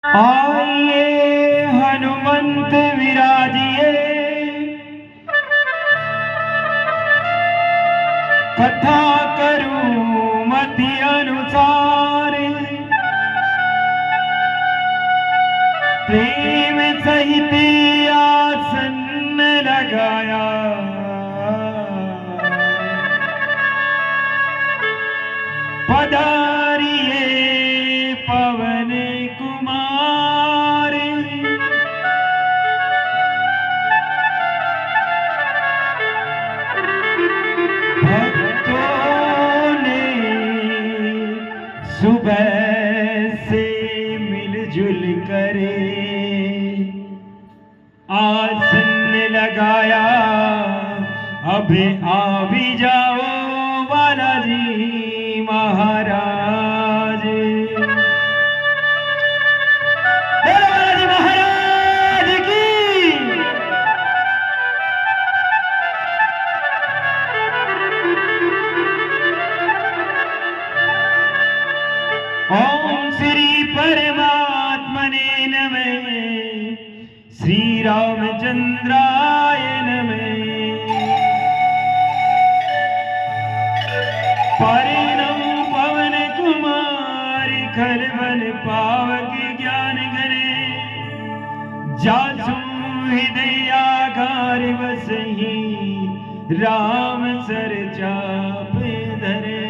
आइए हनुमंत विराजिए, कथा करूं मति अनुसार। प्रेम सहित आसन लगाया, पधारिए पवन कुमार। भक्तों ने सुबह से मिलजुल करे आसन लगाया। अब आ भी जाओ बालाजी महाराज। बालाजी महाराज की। ओम श्री परमात्मने नमः। श्री रामचंद्राय नमः। परिणम पवन कुमारी खलवन पावक ज्ञान गणे। जासु हृदयागार बसहि राम सर चाप धरे।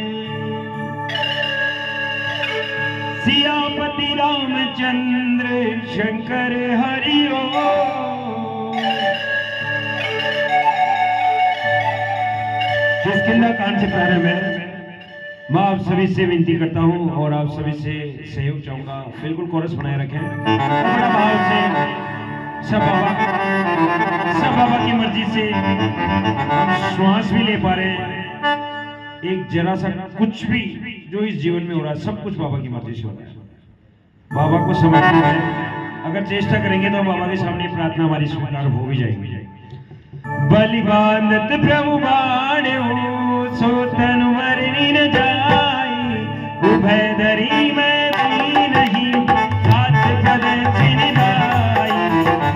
सियापति रामचंद्र शंकर हरि ओम। किष्किंधा कांड से प्रारंभ है। मैं आप सभी से विनती करता हूं और आप सभी से सहयोग चाहूंगा। बिल्कुल कोरस बनाए रखें। बड़ा भाव से सब बाबा की मर्जी से हम श्वास भी ले पा रहे हैं। एक जरा सा कुछ भी जो इस जीवन में हो रहा है, सब कुछ बाबा की मर्जी से हो रहा है। बाबा को समर्पित है। अगर चेष्टा करेंगे तो बाबा के सामने प्रार्थना हमारी स्वीकार हो भी जाएगी। बलिबानत प्रभु बाणे सो तनु मरनी न जाई। उभय धरी मैं भी नहीं साथ पद छिन भाई।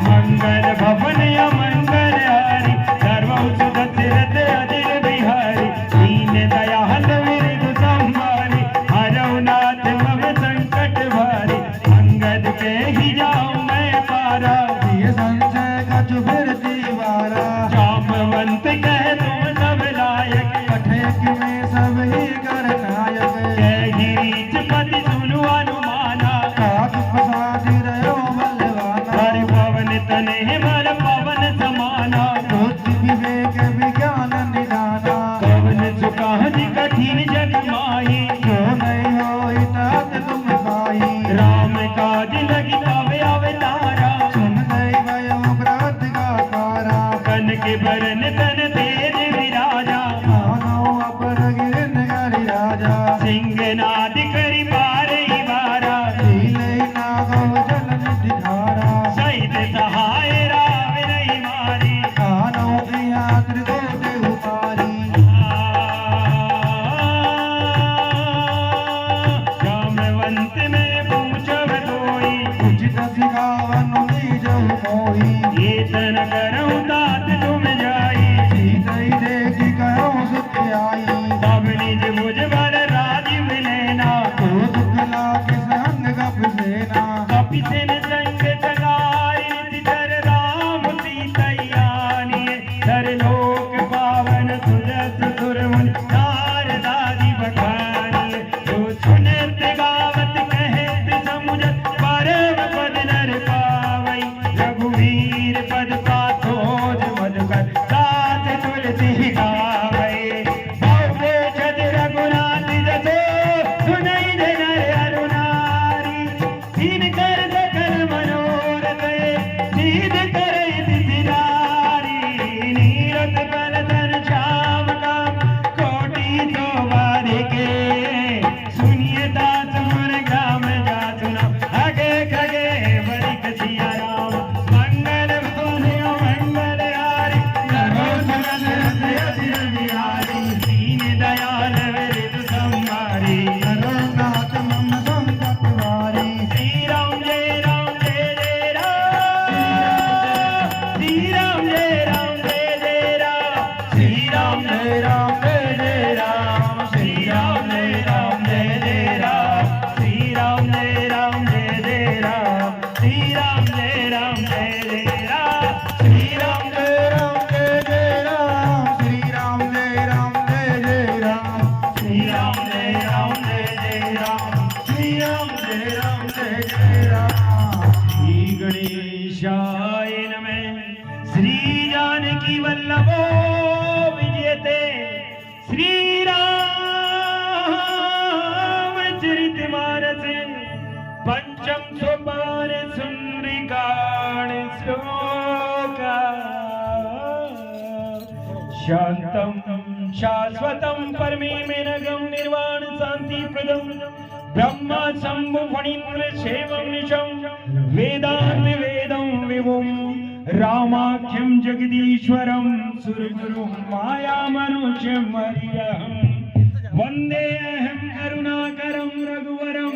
मंगल भवन अमंगल हारी सर्वौ सुदशरथ अजिर बिहारी। दीन दयाल विरधु संभारी हरौ नाथ मम संकट भारी। अंगद के ही जाऊं मैं पारा ये संशय का चुभर दीवारा। जामवंत कह तुम सब लायक कठेक में सब ही कर नायक। जय गिरीश पति सुनु अनुमाना काक प्रसाद रहो बलवाना। हर पवन तने बल पवन समाना। बुद्धि विवेक विज्ञान निदाना। कवन सुकाहि कठिन जग माही। जो नहीं होई तात तुम पाई। राम काज लगी पावे अवतारा। सुन दई भयो व्रत का कारा। कन के बरन तन तेज विराजा। मानो अपर गिरन हरि राजा। सिंहनाद करि बारहि बारा। लीले नागव जलन दिखारा। सहित सहाय राव रही मारी। कानो यात्र देव उतारी। जामवंत में पूछव दोई। उचित सिखावन निज मोही। ये तन करऊं तात तुम जाई। सीतई देखी कहूं सुख आई। तब निज मुझ बर राजीव लेना। तो दुख लागे संग गप सेना। कपि सेन संग जगारी धर राम सीतैयानी। धर लोक पावन सुरस सुरमुन नारदादि बखानी। जो सुनत गावत कहत समुझत परम पद नर पावई। रघुवीर पद पाथोज मधुकर साथ तुलसी गावई। भव्य जद रघुनाथ जसो सुनई दे नर अरु नारी। दीन कर सकल मनोरथ गणेशाय नमः। श्री जानकी वल्लभो विजयते श्री रामचरितमानस पंचम सोपान सुंदरीकांड श्लोका। शांतं शाश्वतं परमेमेनगं निर्वाण शांति प्रदं ब्रह्म शंभु फणीन्द्र सेवं निशं वेदांत वेदं विभुं रामाख्यं जगदीश्वरं सुरगुरुं माया मनुष्यं हरिहं वन्देऽहं करुणाकरं रघुवरं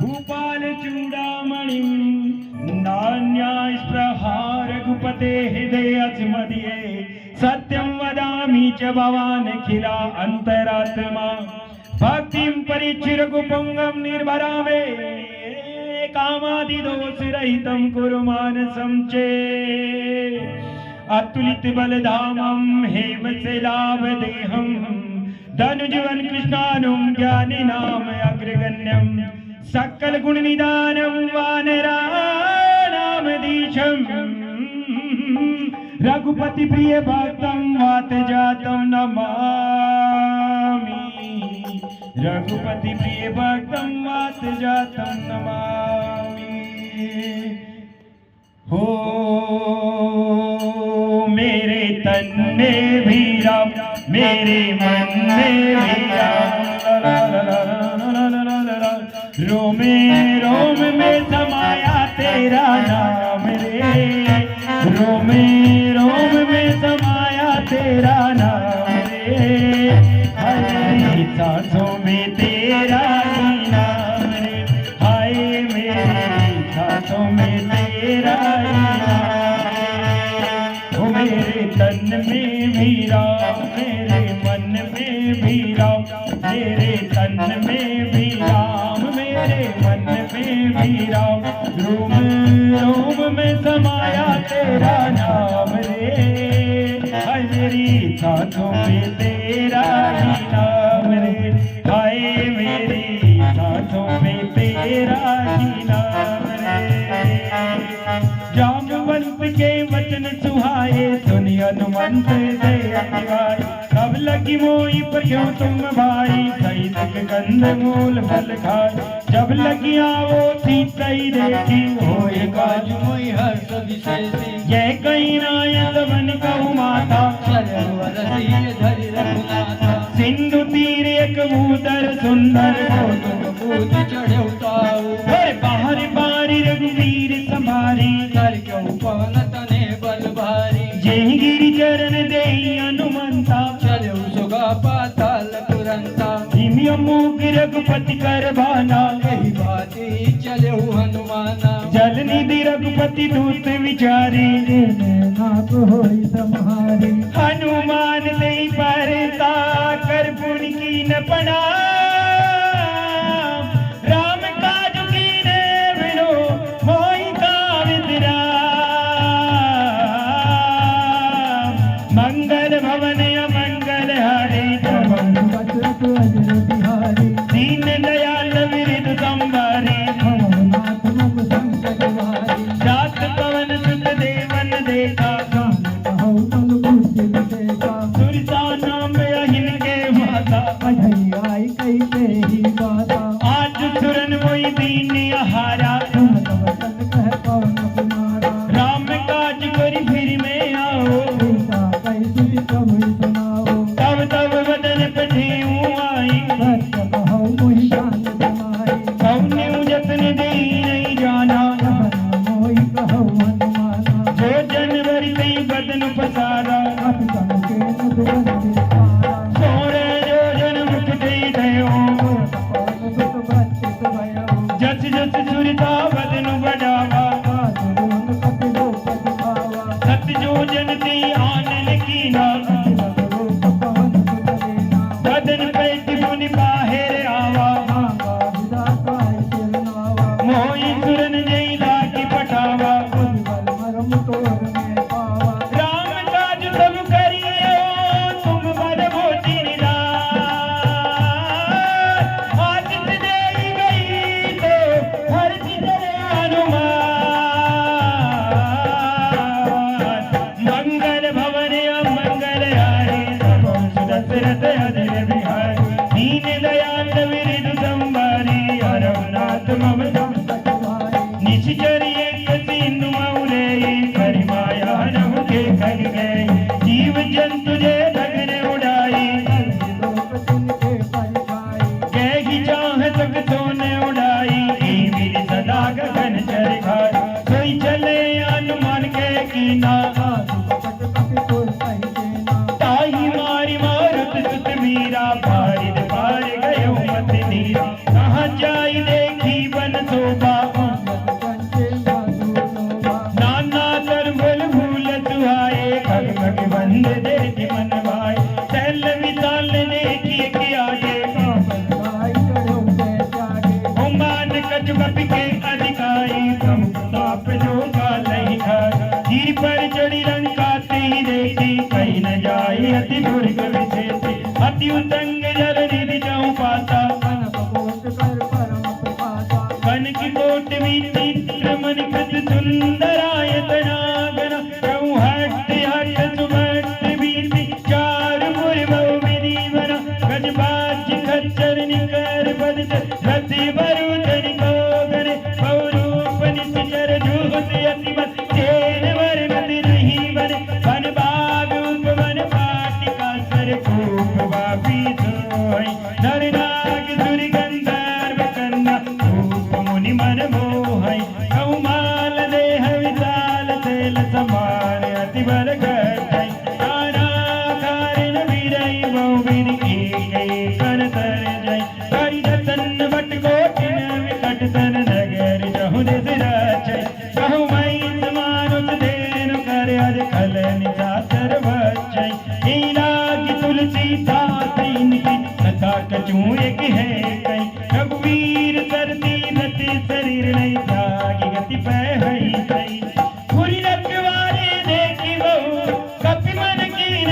भूपालचूडामणिं नान्यास्पृहा रघुपते हृदयस्मदीये सत्यं वदामि च भवानखिला अन्तरात्मा भक्तिं परिच्य रघुपुंगं निर्भरामे कामादिदोषरहितं कुरु मानसं चेत् अतुलित बलधामं हेमशिलाभदेहं धनुजवन कृष्णानुं ज्ञानिनाम अग्रगण्यं सकल गुणनिधानं वानराणामधीशं रघुपति प्रिय भक्तं वातजातं नमामि। रघुपति प्रिय भक्तं वातजातं नमामि। हो मेरे तन में भी राम मेरे मन में भी राम रोमे रोम में समाया तेरा नाम रे रोमे रोम में समाया तेरा नाम रे हरी सांसों में तेरा ही नाम रे हाय मेरी सांसों में तेरा ही नाम ओ मेरे तन में भी राम मेरे मन में भी राम मेरे तन में भी राम मेरे मन में भी राम रोम रोम में समाया तेरा नाम रे हाय मेरी सांसों में तेरा ही नाम रे हाय मेरी सांसों में तेरा ही नाम रे। जामवंत के वचन सुहाए सुनि हनुमंत दे अतिवाई कब लगी मोई पर क्यों तुम भाई सही दुख गंध मूल फल खाए जब लगी आवो सीतई देखी होए काज मोई हर्ष विशेषी जय कहीं नायक बन कहु माता सिंधु तीर एक भूधर सुंदर चढ़े उताऊ बाहर बारी रघुवीर संभारी कर क्यों पवन तने बल भारी जय गिरि चरण दे हनुमंता चले सुगा पाताल तुरंता मुख रघुपति कर भाना यही बाती चले हनुमाना जल निधि रघुपति दूत विचारी नाथ होई सम्हारी हनुमान से परता कर पुन की न पड़ा राम काज की ने बिनो होई का विद्राम मंगल भवन अमंगल हरे दीन दयाल विरिद संभारी जात पवन सुत देवन देखा सुरता नाम अहिन के माता आई कैसे ही बाता आज सुरन वही दीन हारा राम काज करी फिर में आओ तब तब बदन पे आई जतन दे नहीं जाना जो जनवरी से बदन पसारा सोरे जो जन मुख दे गयो जस जस सुरता बदन बढ़ावा सत्य जो जन से आनन की ना बदन पे टिपुन बाहर आवा मोई सुरन जय लागी पटावा राम काज सब करियो तुम बड़ भोजी आदित्य दे गई तो हर चले हनुमान करिए कसीन मौरे करी माया रहु के खग गए जीव जंतु जे लगन उड़ाई कही चाह तक तो ने उड़ाई मेरी सदा गगन चर खाई कोई चले अनुमान के कीना ताही मारी मारुत सुत मीरा पारिद पार गयो मत नीरा कहाँ जाई देखी बन शोभा नाना तर भूल भूल सुहाए खग खग बंद देती मन भाई तैल विशाल देखिए के आगे मान कच कपि के अधिकारी कम ताप जो का नहीं खाए धीर पर चढ़ी रंग काती देखी कहीं न जाए अति दुर्ग विशेषी अति उतंग जल निधि जाऊं पाता कन की कोट विचित्र मनिकृत सुंदराय तनागन कहूँ हट हट सुमट बीती चार पूर्व विधि बना गजबाज खच्चर निकर बद रति बरुदन को गरे बहुरूप निश्चर जूत अति बस चेन वर गति नहीं बने वन बाग उपवन पाटिका सर खूब वापी सोई नर नाग सुर गंधर्व कन्या रूप मुनि मन मोहई कौमाल देह विशाल तेल समान अति बल घटाई नाना कारण वीरई बहु वीर एक कर तर जाई करी दतन बट कोटिन विकट तन नगर जहु देश राचै कहु मई समानुत देन कर अज खल निसातर बचै हीरा की तुलसी दास इनकी तथा कचू एक है कई रघुवीर सरती रति शरीर नहीं त्यागी गति पै हई कई पूरी रखवारे देखी बहु कपि मन की न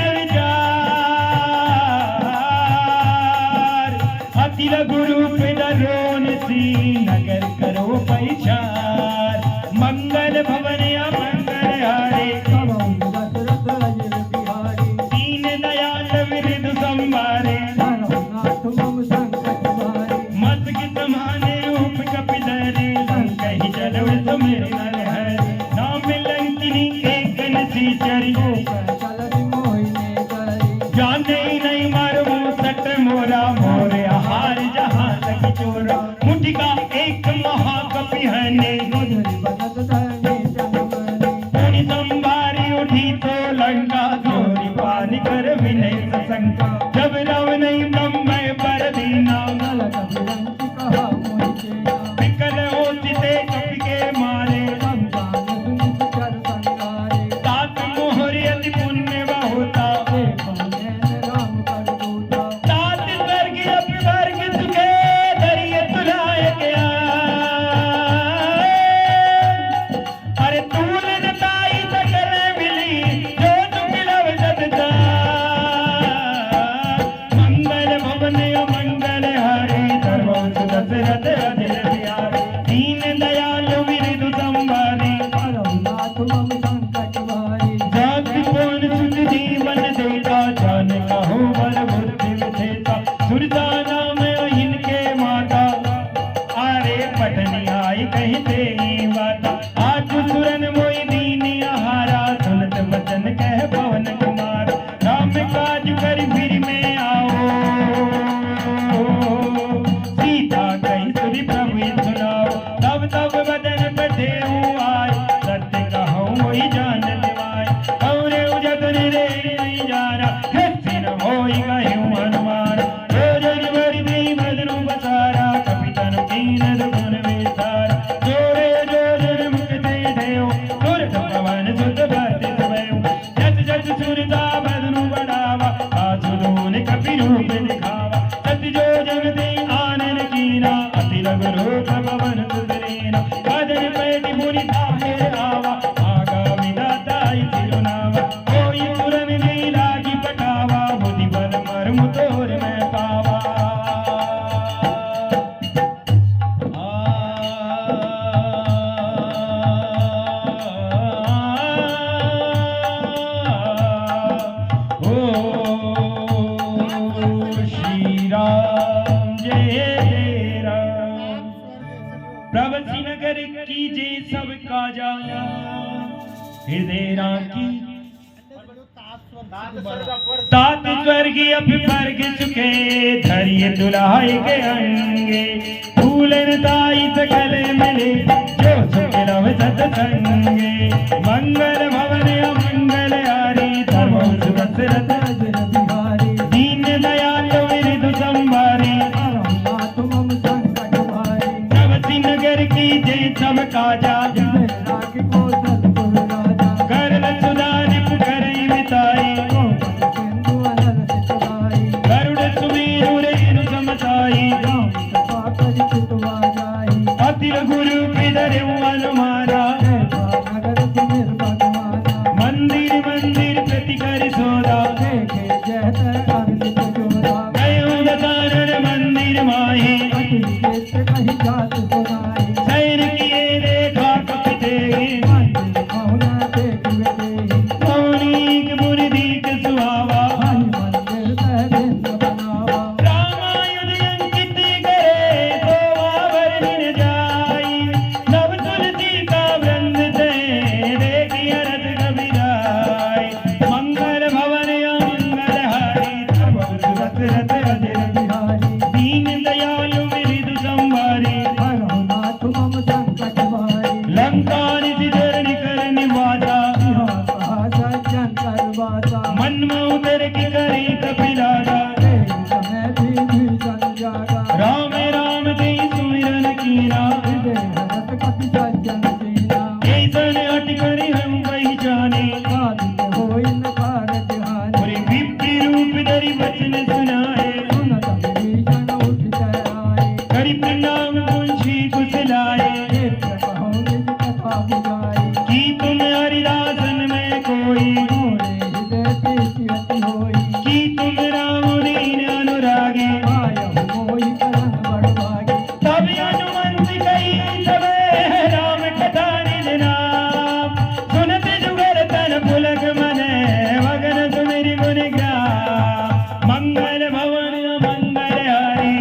विचार अति लघु रूप दरोन सी नगर करो पैचार मंगल भवन अमंगल हारे दीन दयाल विरुद्ध संभारे मत की समाने रूप कपि धरे कहीं चलो सुमिर नर है नाम लंकिनी एक नसी चरी जाने नहीं मारो सट मोरा मोरे हार जहाँ तक चोरा मुठिका एक महाकपि हने पुनि संभारी उठी तो लंका चोरी पानी कर विनय सशंका जब रव नहीं ब्रह्म पर दीना विकल होते कपि के मारे तात मोहर अति पुण्य बहुता तात स्वर्ग अपवर्ग सुखे धरिय तुलाय गया अरे तूल नताई सकल मिली जो तु मिलव सदता मंगल भवन अमंगल हारे सर्वोच्च दशरथ अधीर बिहारी दीन दयाल विरुद्ध संभारी जाति पूर्ण सुख जीवन देता जान कहो बल बुद्धि विधेता सुरता नाम इनके माता आरे पटनी आई कहीं तेरी माता आज सुरन मोई दीन आहारा सुनत वचन कह पवन कुमार राम काज कर फिर में आओ सीता कहीं सुरी प्रभु सुनाओ तब तब बदन पे आय सत्य कहो वही जान दिवाय और उजतन रे नहीं जाना हसी न होई गयो हनुमान रोजन बड़ी दी बदनु बसारा कपितन कीन गुण विसारा जोरे जोजन मुक्ति देव सुरत पवन सुत भक्ति भयो जत जत सुरता बदनु बढ़ावा आसुदून कपि रूप दिखावा सत जो जग दे आनन कीना अति लघु रूप पवन सुतरीना बदन पेटि मुनि ताहे आवा आगा विदाताई तिरुनावा कोई सुरन नहीं लागी पटावा बुद्धि बल मर्म तोर में पावा श्री राम जय जय राम प्रभु नगर कीजिए सब काजा हृदय राखी तात स्वर्गीय वर्ग चुके धरिए दुल्हाई के अंगे फूलन ताई सकल मिले जो सुख लव सत्संगे मंगल भवन अमंगल यारी धर्म सुभद्रत बिहारी दीन दयाल विरिधु संवारी तुम संकट भारी नवसी नगर की जय सब काजा गुरु पिदर अनुमारा मंदिर मंदिर प्रति कर सोदा गयोदारण मंदिर माही सैर किए देखा कपते मौनिक मुनिदीक सुहावा रामायण अंकित करे गोवावर दिन जा मन में उतर की करी कपिलादा राम राम दे सुमिरन कीना ऐसन हट करी हम पहचाने और विप्र रूप धरि वचन सुनाए करी प्रणाम मुंशी कुशलाए की तुम हरिदासन में कोई की तुम राम दीन अनुरागी तब हनुमंत कही सबे राम कथा निज नाम सुनत जुगर तन पुलक मने वगन सुमिरि गुण ग्राम मंगल भवन मंगल हारी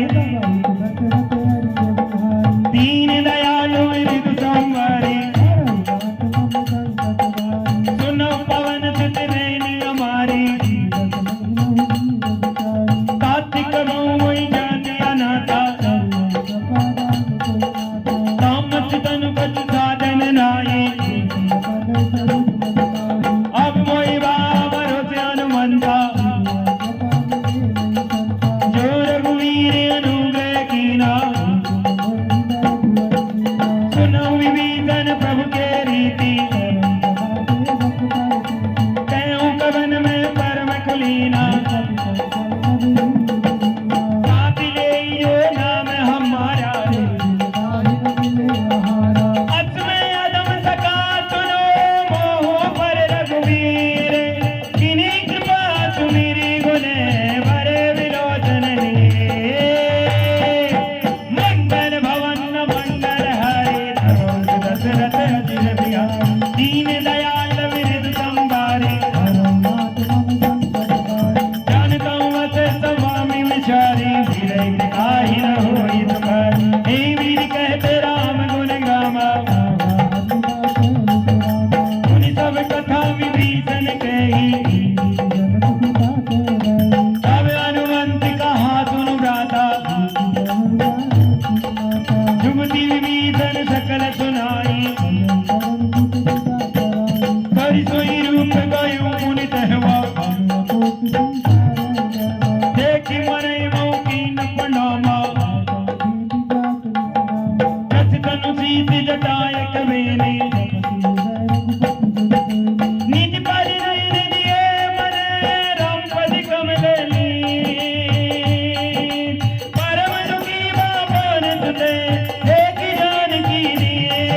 दीन दयालु विरिधु संवारी सुनो पवन सुत नैन हमारी अब मोई बाबा रोसे हनुमंता जो रघुवीर अनुग्रह कीना सुनो विभीषण प्रभु के रीति कहूँ कवन में परम कुलीना दीन दयाल विरिधु संवारी जानता वस स्वामी विचारी विरह काहि न होई तुम्हारी हे वीर कहते राम गुण गामा मुनि सब कथा विभीषण कही तब हनुमंत कहा सुनु भ्राता जुगति विभीषण सकल सुनाई सोई रूप गयो मुनि तहवा देखी मरे मौकी न प्रणामा कस तनु सीत जटाय कवेने निज पर नयन दिए मरे राम पद कमल परम दुखी बाबन सुते देखी जानकी दिए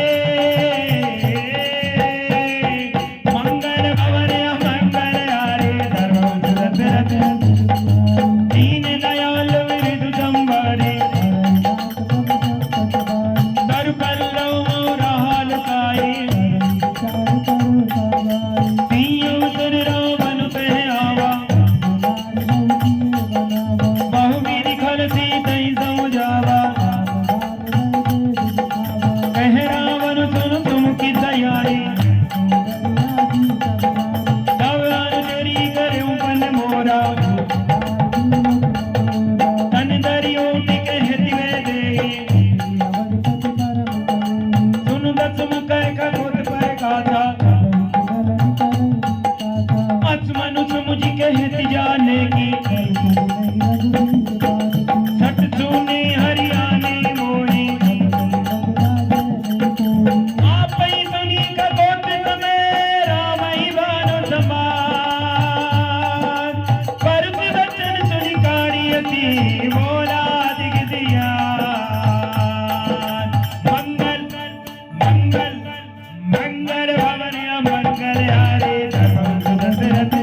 मंगल हारे धर्म दशरथ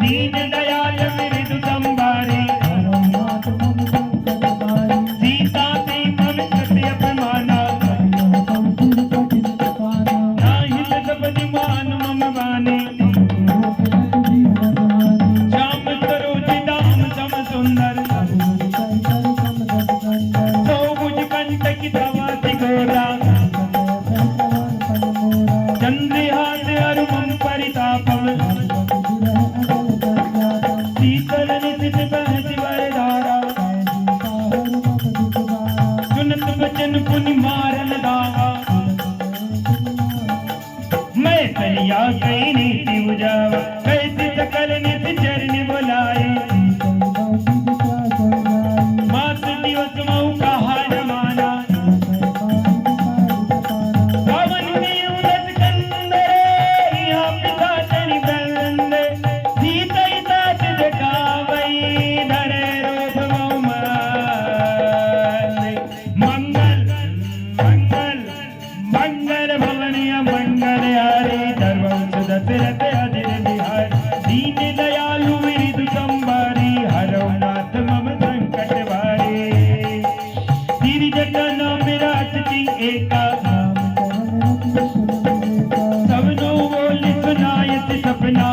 दीन दयाल विरधु संभारे सीता ते मन कृत्य अपमाना नाहित सपदि मान मम बाने श्याम सरोज दाम सम सुंदर सो भुज कंटक धवति घोरा चंद्रहास अरुमम परितापम शीतल निशित बहति वरधारा सुनत बचन पुनि मारन दावा मैं कलिया कई नीति उजावा कैसी सकल नित चरण बुलाए मात दिवस मऊ कहा न माना पवन की उदत कंदरे यहाँ पिता चनि बंदे सीता तात दिखावई धरे रूप मऊ माने मंगल मंगल मंगल भवनिया मंगल हारे धर्मवंश दशरथ अजिर बिहार दीन दयालु विरिधु संभारी हरौ नाथ मम संकट भारे सिर जटन विराट सिंह एका सबनो बोल सुनायत सपना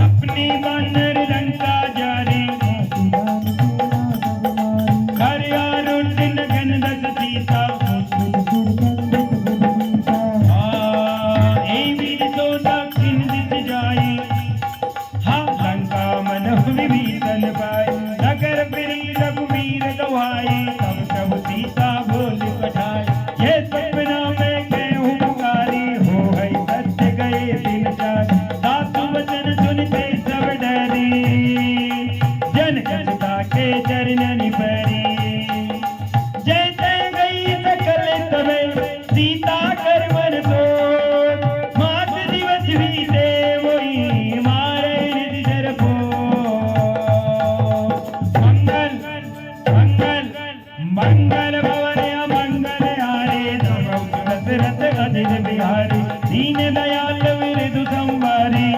अपने वानर लंका जारे घर आरुण नगन दस सीता दक्षिण दिश जाए हाँ लंका मनहु विभीषण पाए नगर फिरी रघुवीर गवाए तब तब सीता बोल पठाए ये सपना में कहूँ पुकारी हो है सत्य गए दिन चार सासु वचन सुनते सब डरे जन जनता के चरणन परे जय जय गई सकल तबे सीता कर मन तो मंगल भवन मंगल हारे धर्मवंश दशरथ अजिर बिहारी दीन दयाल विरधु संभारी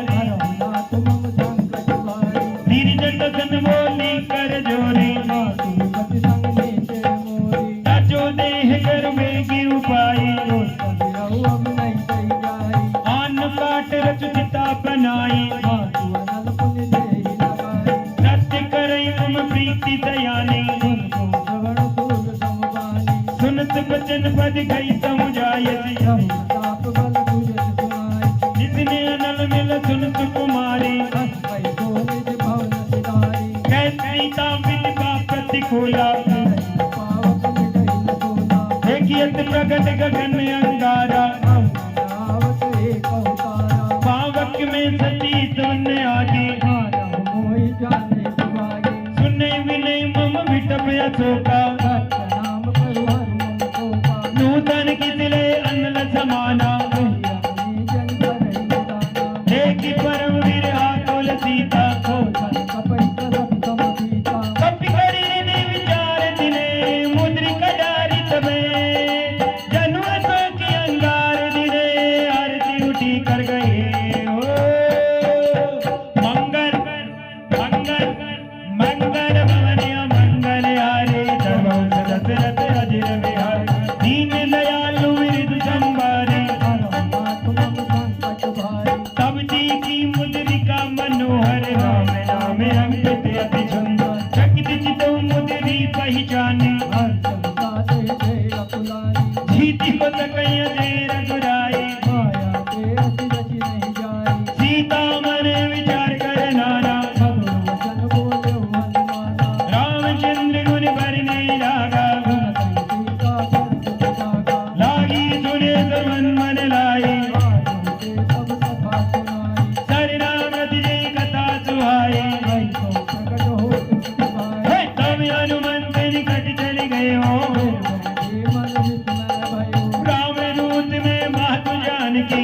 धीर जटन बोली कर जोरी ताजो देह कर बेगी उपाई आन काट रचुता बनाई सत्य करई तुम प्रीति दयानी सुनत बचन पद गई समुझायति जितने अनल मिल सुनत कुमारी कैसी तामिल बापति खोला देखियत प्रगट गगन अंगारा पावक में सती सुनने आगे सुने विनय मम विटप अशोका नूतन की दिले अनल समाना देखी परम वीर आतुल सीता कपि करी ने विचार दिले मुद्रिक डारी तबे जनु अशोक अंगार दिले आरती उठी कर गए ओ मंगल मंगल मंगल भवनिया मंगल हारे धर्मवंश दशरथ अजिर बिहारी दीन दयालु विरधु संभारे तब जी की मुद्रिका मनोहर राम नाम अंकित अति सुंदर चकित चितो मुद्री पहचाने जीति को तकय दे रघुराए सीता मन विचार कर नाना रामचंद्र गुण भरने लागा मन लाई सर राम जी कथा सुहाए तब हनुमंत निकट चल गए हो राम दूत में बात जानकी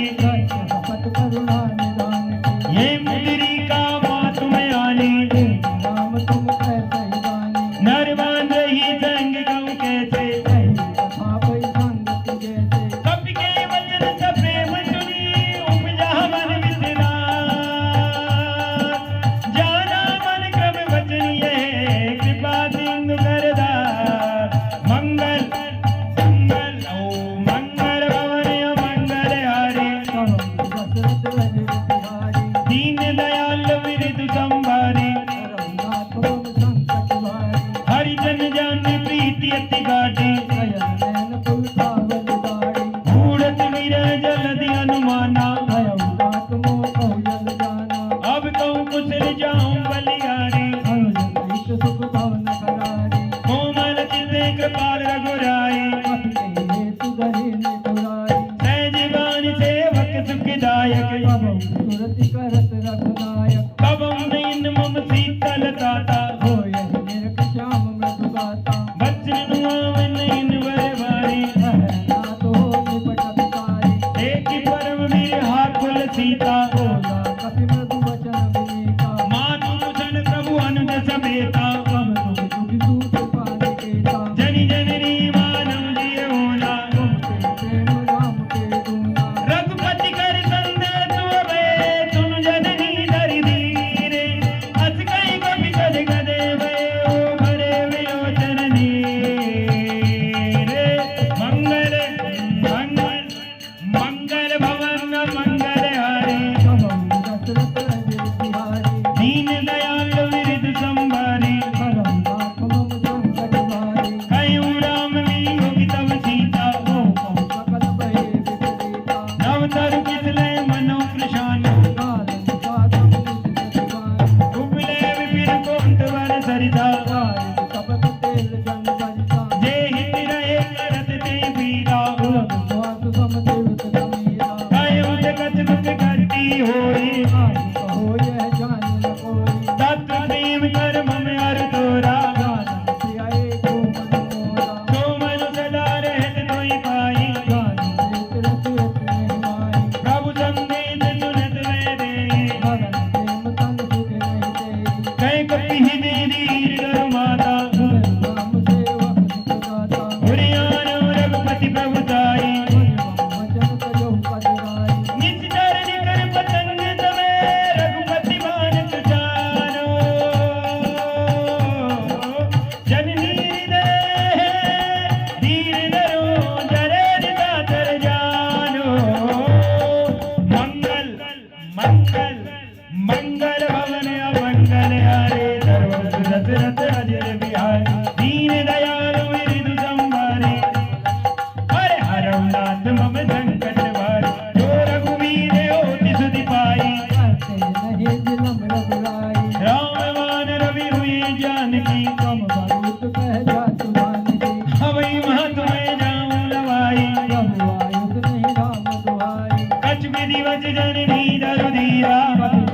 रघुनाथ मम संकट भारी जो रघुवीर होति सुधि पाई नहीं जिलम रघुराई रामवान रवि हुई जानकी कम भरूत कह जात मानकी हवई महतुमय जाऊं लवाई प्रभु आयुध नहीं राम दुआई कछ विधि वच जननी दरुधीरा कही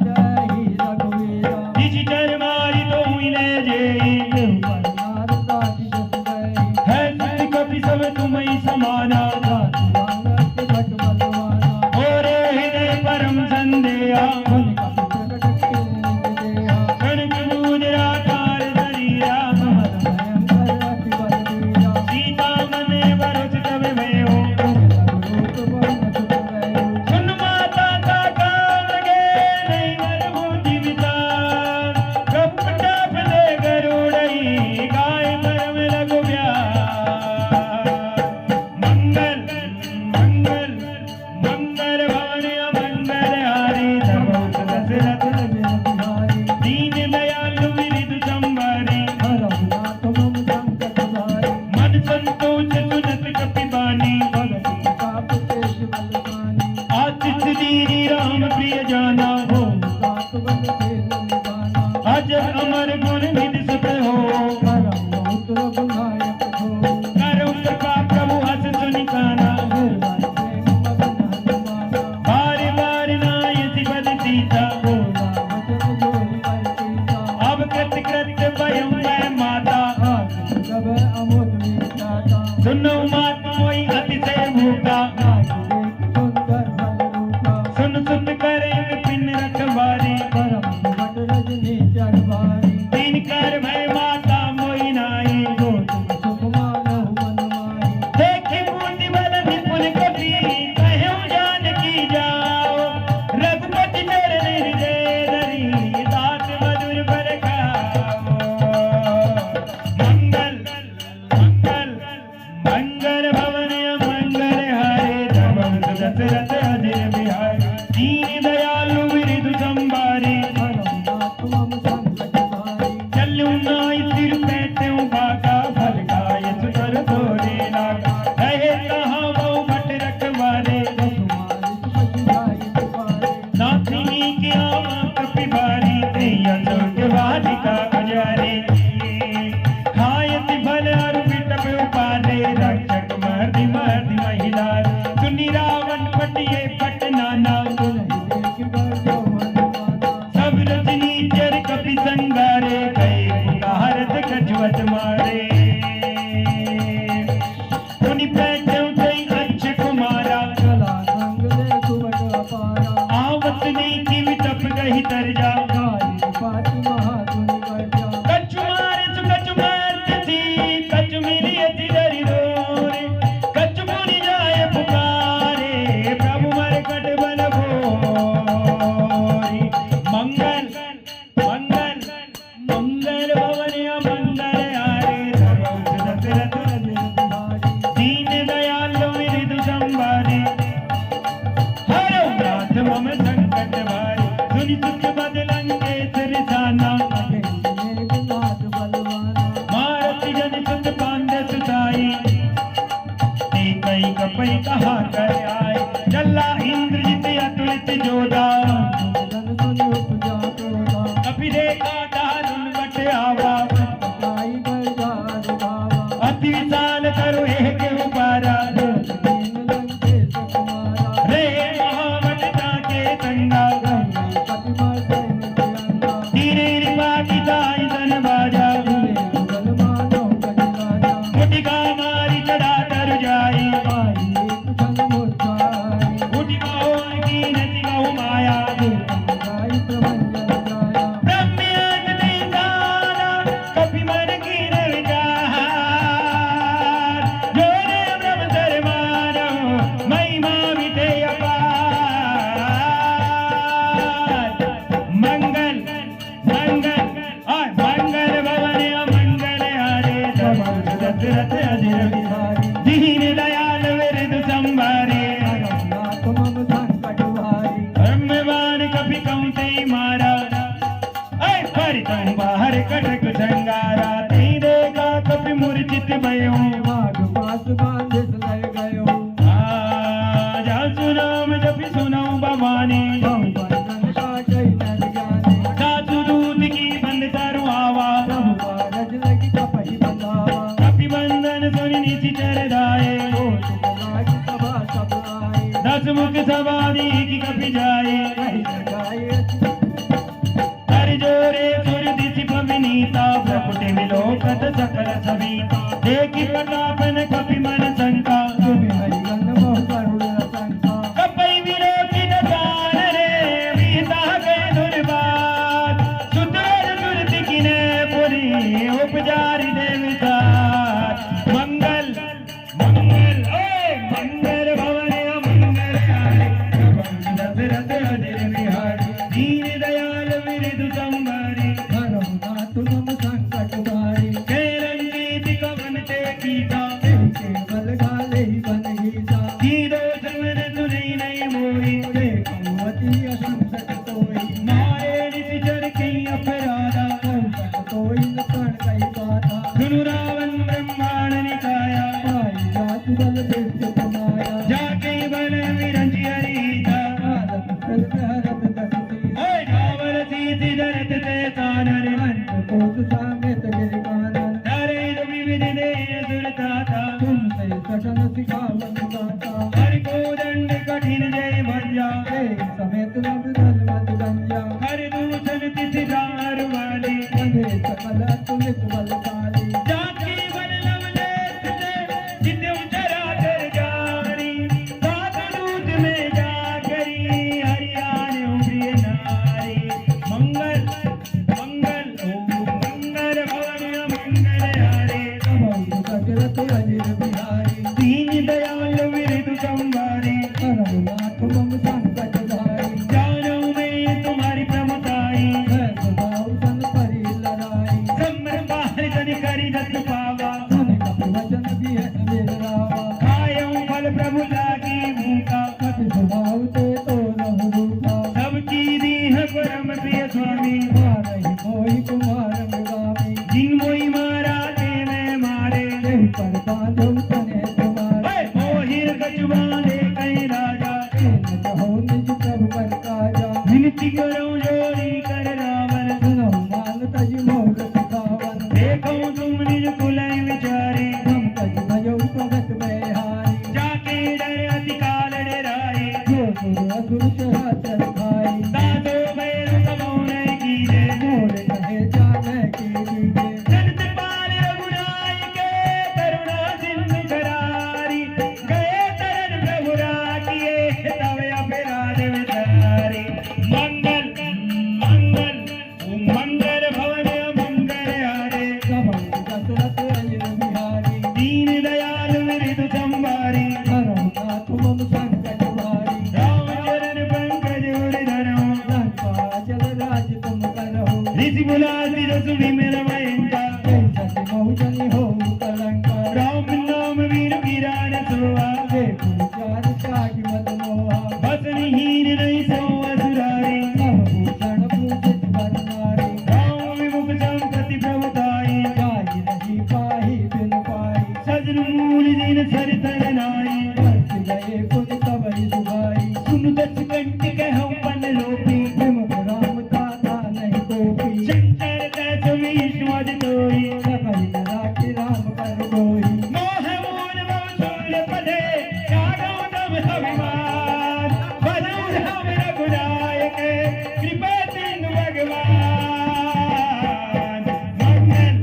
जय रघुवीरा निशिचर मारी तो हुई ले जेई परनार दाति जस गई है सत्य कपि सब तुम्हीं समाना रात घट बलवाना और हृदय परम संदेहा मन कपि प्रकट के देहा कनक दूधराकार शरीरा भयंकर अति बलवीरा सीता मने वरस तब भयो रघुरूप बहु सुत गयो सुन माता का काम लगे नहीं मरहु जीवितार कपटाप दे गरुड़ई गाय परम लघु प्यार मंगल मंगल मंगल भवन मंगल हारी धर्म दशरथ बिहारी दीन दयालु विरिध संभारी रघुनाथ मम संकट भारी मन संतोष सुनत कपि बानी भगति काप तेज बलवानी आतिथ्य दीनी राम प्रिय जाना हो सात बल तेज निदाना अजर अमर गुण निधि सुत हो परम बहुत रघुनायक हो करो कृपा प्रभु हस सुनि काना निर्मल प्रेम मगन हनुमाना बार बार नायति पद सीता बोला वचन जोहि पर सीता अब कृत कृत्य भयं वै माता आगे सब अमोद विख्याता सुनो मात मोहि अतिशय भूखा नाहि देख सुंदर भल रूपा सुन सुत करे पिन रखवारी परम सुभट रजनी चढ़वारी तीन कर भय माता मोहि नाई जो तुम सुख मानहु मन माही देखी बूंदी बल निपुण कपि कहूँ जानकी जाओ रघुपति चरण हृदय धरी तात मधुर बर खाओ मंगल मंगल मंगल भवन मंगल हारे धर्म दशरथ अजय बिहारी दीन दयालु विरिध संभारी रघुनाथ मम संकट भारी चलूं नाई सिर पैठूं भागा भल गाय सुतर तोरे लागा रहे कहाँ बहु भट रखवारे तुम्हारी सुख जाय तुम्हारे नाथनी के आवा कपि भारी तैया चौक वादिका अजारे खायत भल अरु बिटप उपारे रक्षक मर्दि मर्दि महिला सुनि रावण पटिए पट नाना नहीं देख कर जो हनुमाना सब रजनी चर कपि संगारे गए पुकारत कछुअत मारे उनि पैठों तई अच्छ कुमारा चला संग ले सुवट अपारा आवत नहीं की विटप गही तर जा गाई पाति महागुण गर्जा कछु मारत थी कछु मिली अति डरी रोरे कछु मुनि जाए पुकारे प्रभु मरकट बल भोरी मंगल मंगल मंगल भवन मंगल हारे धर्म दशरथ बिहारी दीन दयालु विरिध संभारी हरो नाथ मम संकट भारी सुनि सुख बदलंगे सरिसाना मेघनाथ बलवाना मारत जन सुत पांद सुताई कई कपई कहा कर आए चला इंद्रजित अतुलित जोधा धन सुनि उपजा क्रोधा कपि देखा दारुण बट आवा गाई गर्जा रुधावा अति विशाल तरु एक उपारा दीन लंकेश कुमारा रे महावट जाके संगा गंगे पति मार सैन तिरंगा तीरे रिपा की दाई सन बाजा मिले मुगल मानो कजराजा मुटिका मारी चढ़ा तर जाई आई एक क्षण मुरझाई मुटिका होन की नची गौ माया गाई प्रमंजन गाया ब्रह्मयान निदाना कपि मन की विचार जोरे ब्रह्म धर मानो महिमा विधे अपार मंगल मंगल और मंगल भवन मंगल हारे धर्म दशरथ अजय बिहारी दीन दयाल विरिध संभारे रघुनाथ मम संकट भारी ब्रह्मवान कपि कौते मारा ऐ परितम बाहर कटक संगारा ती देखा कपि मूर्छित भयो माघ मास बांधे लय गयो हसमुख सवारी की कपि जाए वही लगाए हर जोरे सुर दिशि पविनीता प्रपुटि विलोकत सकल सविता देखि प्रतापन कपि मन शंका तुम्हें हरिगन मोह करुण रसंका कपि विलोकित दान रे विहिता गए दुर्बात सुतवर दुर्ति किने पुरी उपजारी देवता मंगल मंगल ओ मंगल भवन मंगल आए दशरथ अजिर बिहारी दीन दयाल विरिधु संभारी हरहु नाथ मम संकट भारी रंगीत कवन ते गीता केवल गाले ही बन गीता गीतो समर सुनई नहीं मोही देखवती असंसत तोई मारे निशिचर की अपराधा संकट तोई न कण कई बाधा सुनु रावण ब्रह्मांड निकाया पाई जात बल देश कमाया जाके बल विरंजी हरीता आलम प्रत हरत दसती ओए रावण सीति दरत ते तानर अंत कोट सामेत गिर कानन हरे विविध दे सुरताता तुमसे सटन सिखावन गाता हरि को दंड कठिन जय भंजा एक समेत रंग दल मत गंजा हरि दूषण तिथि दार वाली बंधे सकल अतुलित बलशाली जाके बल लवलेश से जिते उचरा कर जारी सात दूत में जा करी हरियाणे प्रिय नारी मंगल मंगल ओम मंगल भवन मंगल हारे कबहु दशरथ अजिर बिहारी दीन दयाल विरिधु संभारी हरहु नाथ मम संकट भारी जानो मैं तुम्हारी प्रमताई मैं सुनाऊ सन परी लड़ाई सम्र बाहर तनि करी दत्त पावा सुन कपि वचन बिहस दिल रावा खायं फल प्रभु लागी भूखा कपि सुनाऊ ते तो रहु रूठा सबकी दीह परम प्रिय स्वामी मारहि मोहि कुमार मृगामी जिन मोहि मारा ते मैं मारे देहि पर बांधो तने तुम्हारे ओए मोहिर गजवाने कई राजा तेन कहो निज प्रभु पर काजा विनती करो जोरी कर रावण सुनहु मान तज मोर सिखावन देखो तुम निज कुलय विचारे हम तज भजौ भगत में हारी जाके डर अति काल डराए जो सुर असुर चराचर खाई दादो बैर कबो नहीं कीजे मोर कहे जाने की दीजे जगत पाल रघुनाय के करुणा सिंधु करारी गए तरन प्रभु राखिए तव अपराध विचारी मंगल मंगल ओम मंगल भवन मंगल हारे कबहु दशरथ अजिर बिहारी दीन दयाल विरिधु संभारी हरहु नाथ मम संकट भारी राम चरण पंकज उर धरो लंकाचल राज तुम करहु ऋषि बुलाति रसु विमल भयंका जैसि बहुजनि होउ कलंका राम नाम वीर वीरान सोआ देखु चार त्यागी मत मोहा बसनिहीन नहीं सो असुरारी भूषण पूजित वर नारी राम विमुख संपत्ति प्रभुताई गाई नहीं पाही बिन पाई सजन मूल दिन सरितन नाई वर्ष गए पुन तवई सुभाई सुन दस कंठ कहूँ पन लोपी विमुख राम ताता नहीं कोपी शंकर दस विष्णु अज तोई सकल राखी राम कर गोई मोह मूल मौसूल पदे जानो तब अभिमान बदू हम रघुनाय के कृपा सिंधु भगवान मंगल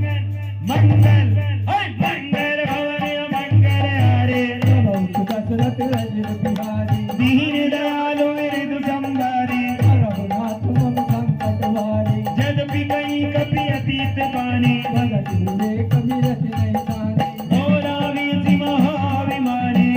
मंगल ओए मंगल भवन मंगल हारे कबहु दशरथ अजिर बिहारी दीन दयाल विरिधु संभारी हरहु नाथ मम संकट भारी जदपि कहीं कपि अतीत पानी भगत विवेक विरति नहीं सारी भोला वीसी महाभिमानी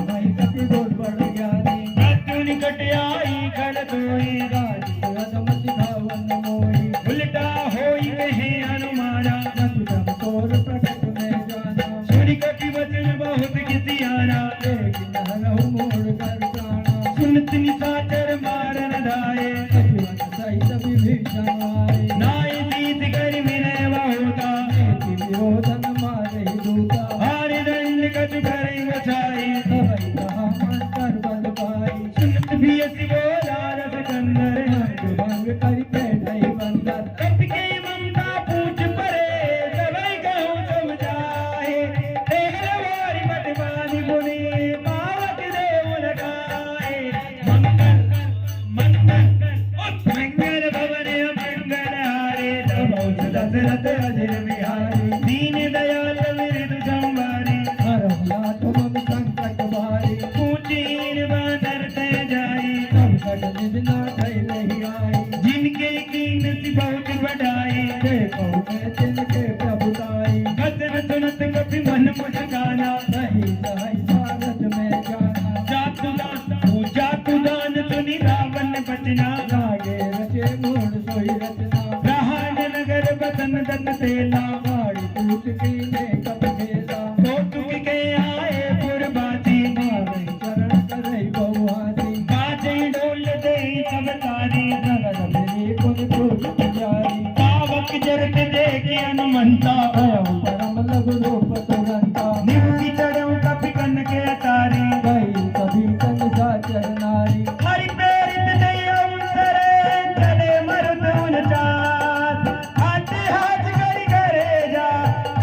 मई कपि दुर्बल ज्ञानी मृत्यु निकट आई खल कोई गाड़ी अधम सिखावन मोही उल्टा होई कहे अनुमाना नसुतम तोर प्रकट में जाना सुन कपि वचन बहुत किसियाना लेकिन हरहु मोड़ कर जाना सुनत निशाचर मारन धाये सजीवन सहित विभीषण आए नाय सीत कर विनय बहुता नीति विरोधन मारे दूता हारि दंड कछ करे बचाई सबई कहा मन कर बल पाई सुनत भी अति बोला रस कंदर भंग भंग करि बैठई बंदर कपि के ममता पूछ परे सबई कहूँ समझाए तेहर वारी बटवानी गुनी पावक देव लगा दशरथ अजिर बिहारी दीन दयाल विरधु संवारी हरहु नाथ मम संकट भारी ऊंची बादर ते जाई संकट निज नाथ नहीं आई जिनके कीमत बहुत बढ़ाई देखो मैं तिनके प्रभुताई कथन सुनत कपि मन मुस्काना नहीं सहाय सारथ में जाना जातु दान सुनी रावण बचना लागे रचे मूड सोई रचना प्रहार नगर बसन दत्त तेला गाड़ी टूट की ने कब खेला कौतुक के आए पुरबाती मारे चरण करे बहुहासी बाजे डोल दे सब तारी नगर मेरी गुण टूट पुजारी पावक जरत देखे हनुमंता भयउ परम लघु रूप तुरंता निवकी चढ़ऊ कपि कन के अतारी गई कभी कन साचर नारी हरि प्रेरित दई अवसरे चले मरुद उन चार हाथे हाथ करी करे जा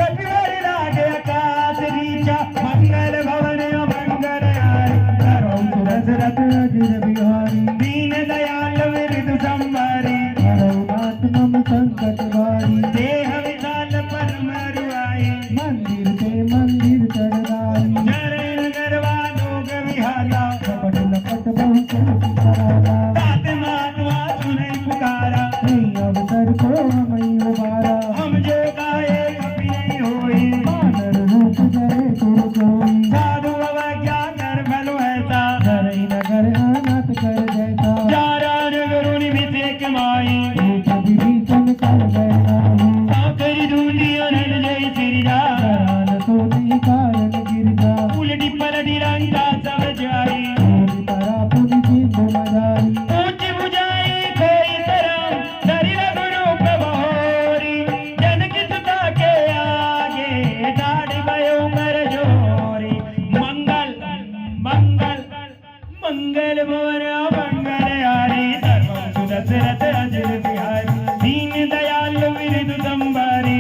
कपि वर लागे आकाश रीचा मंगल भवन अमंगल आए हरहु दशरथ अजिर बिहारी दीन दयाल विरधु संवारी हरहु नाथ मम संकट भारी देह विशाल परम रुआई मंदिर पे मंदिर चढ़ाई चरण गरवानो गविहाला कपट लपट बहु चलती कराला तात मातवा सुनै पुकारा नहीं अवसर को हमें उबारा हम जो गाए कभी नहीं होई बानर रूप गए तुर कोई साधु अवज्ञा कर भलो ऐसा करई नगर अनाथ कर जैसा जारा नगरुनि विषेक माई एक विभीषण कर गए नाही साकरी दूती अनल जय सिरिजा करान तो नहीं कारण गिरजा उलटी पलटी रंगा सब जाई पूरी तरह पूरी जिंद मजारी ऊंच बुझाई कोई तरम धरि रघुरूप बहोरी जनक सुता के आगे दाढ़ भयो कर जोरी मंगल मंगल मंगल भवन मंगल हारी सर्वं दशरथ अजिर बिहारी दीन दयाल विरधु संवारी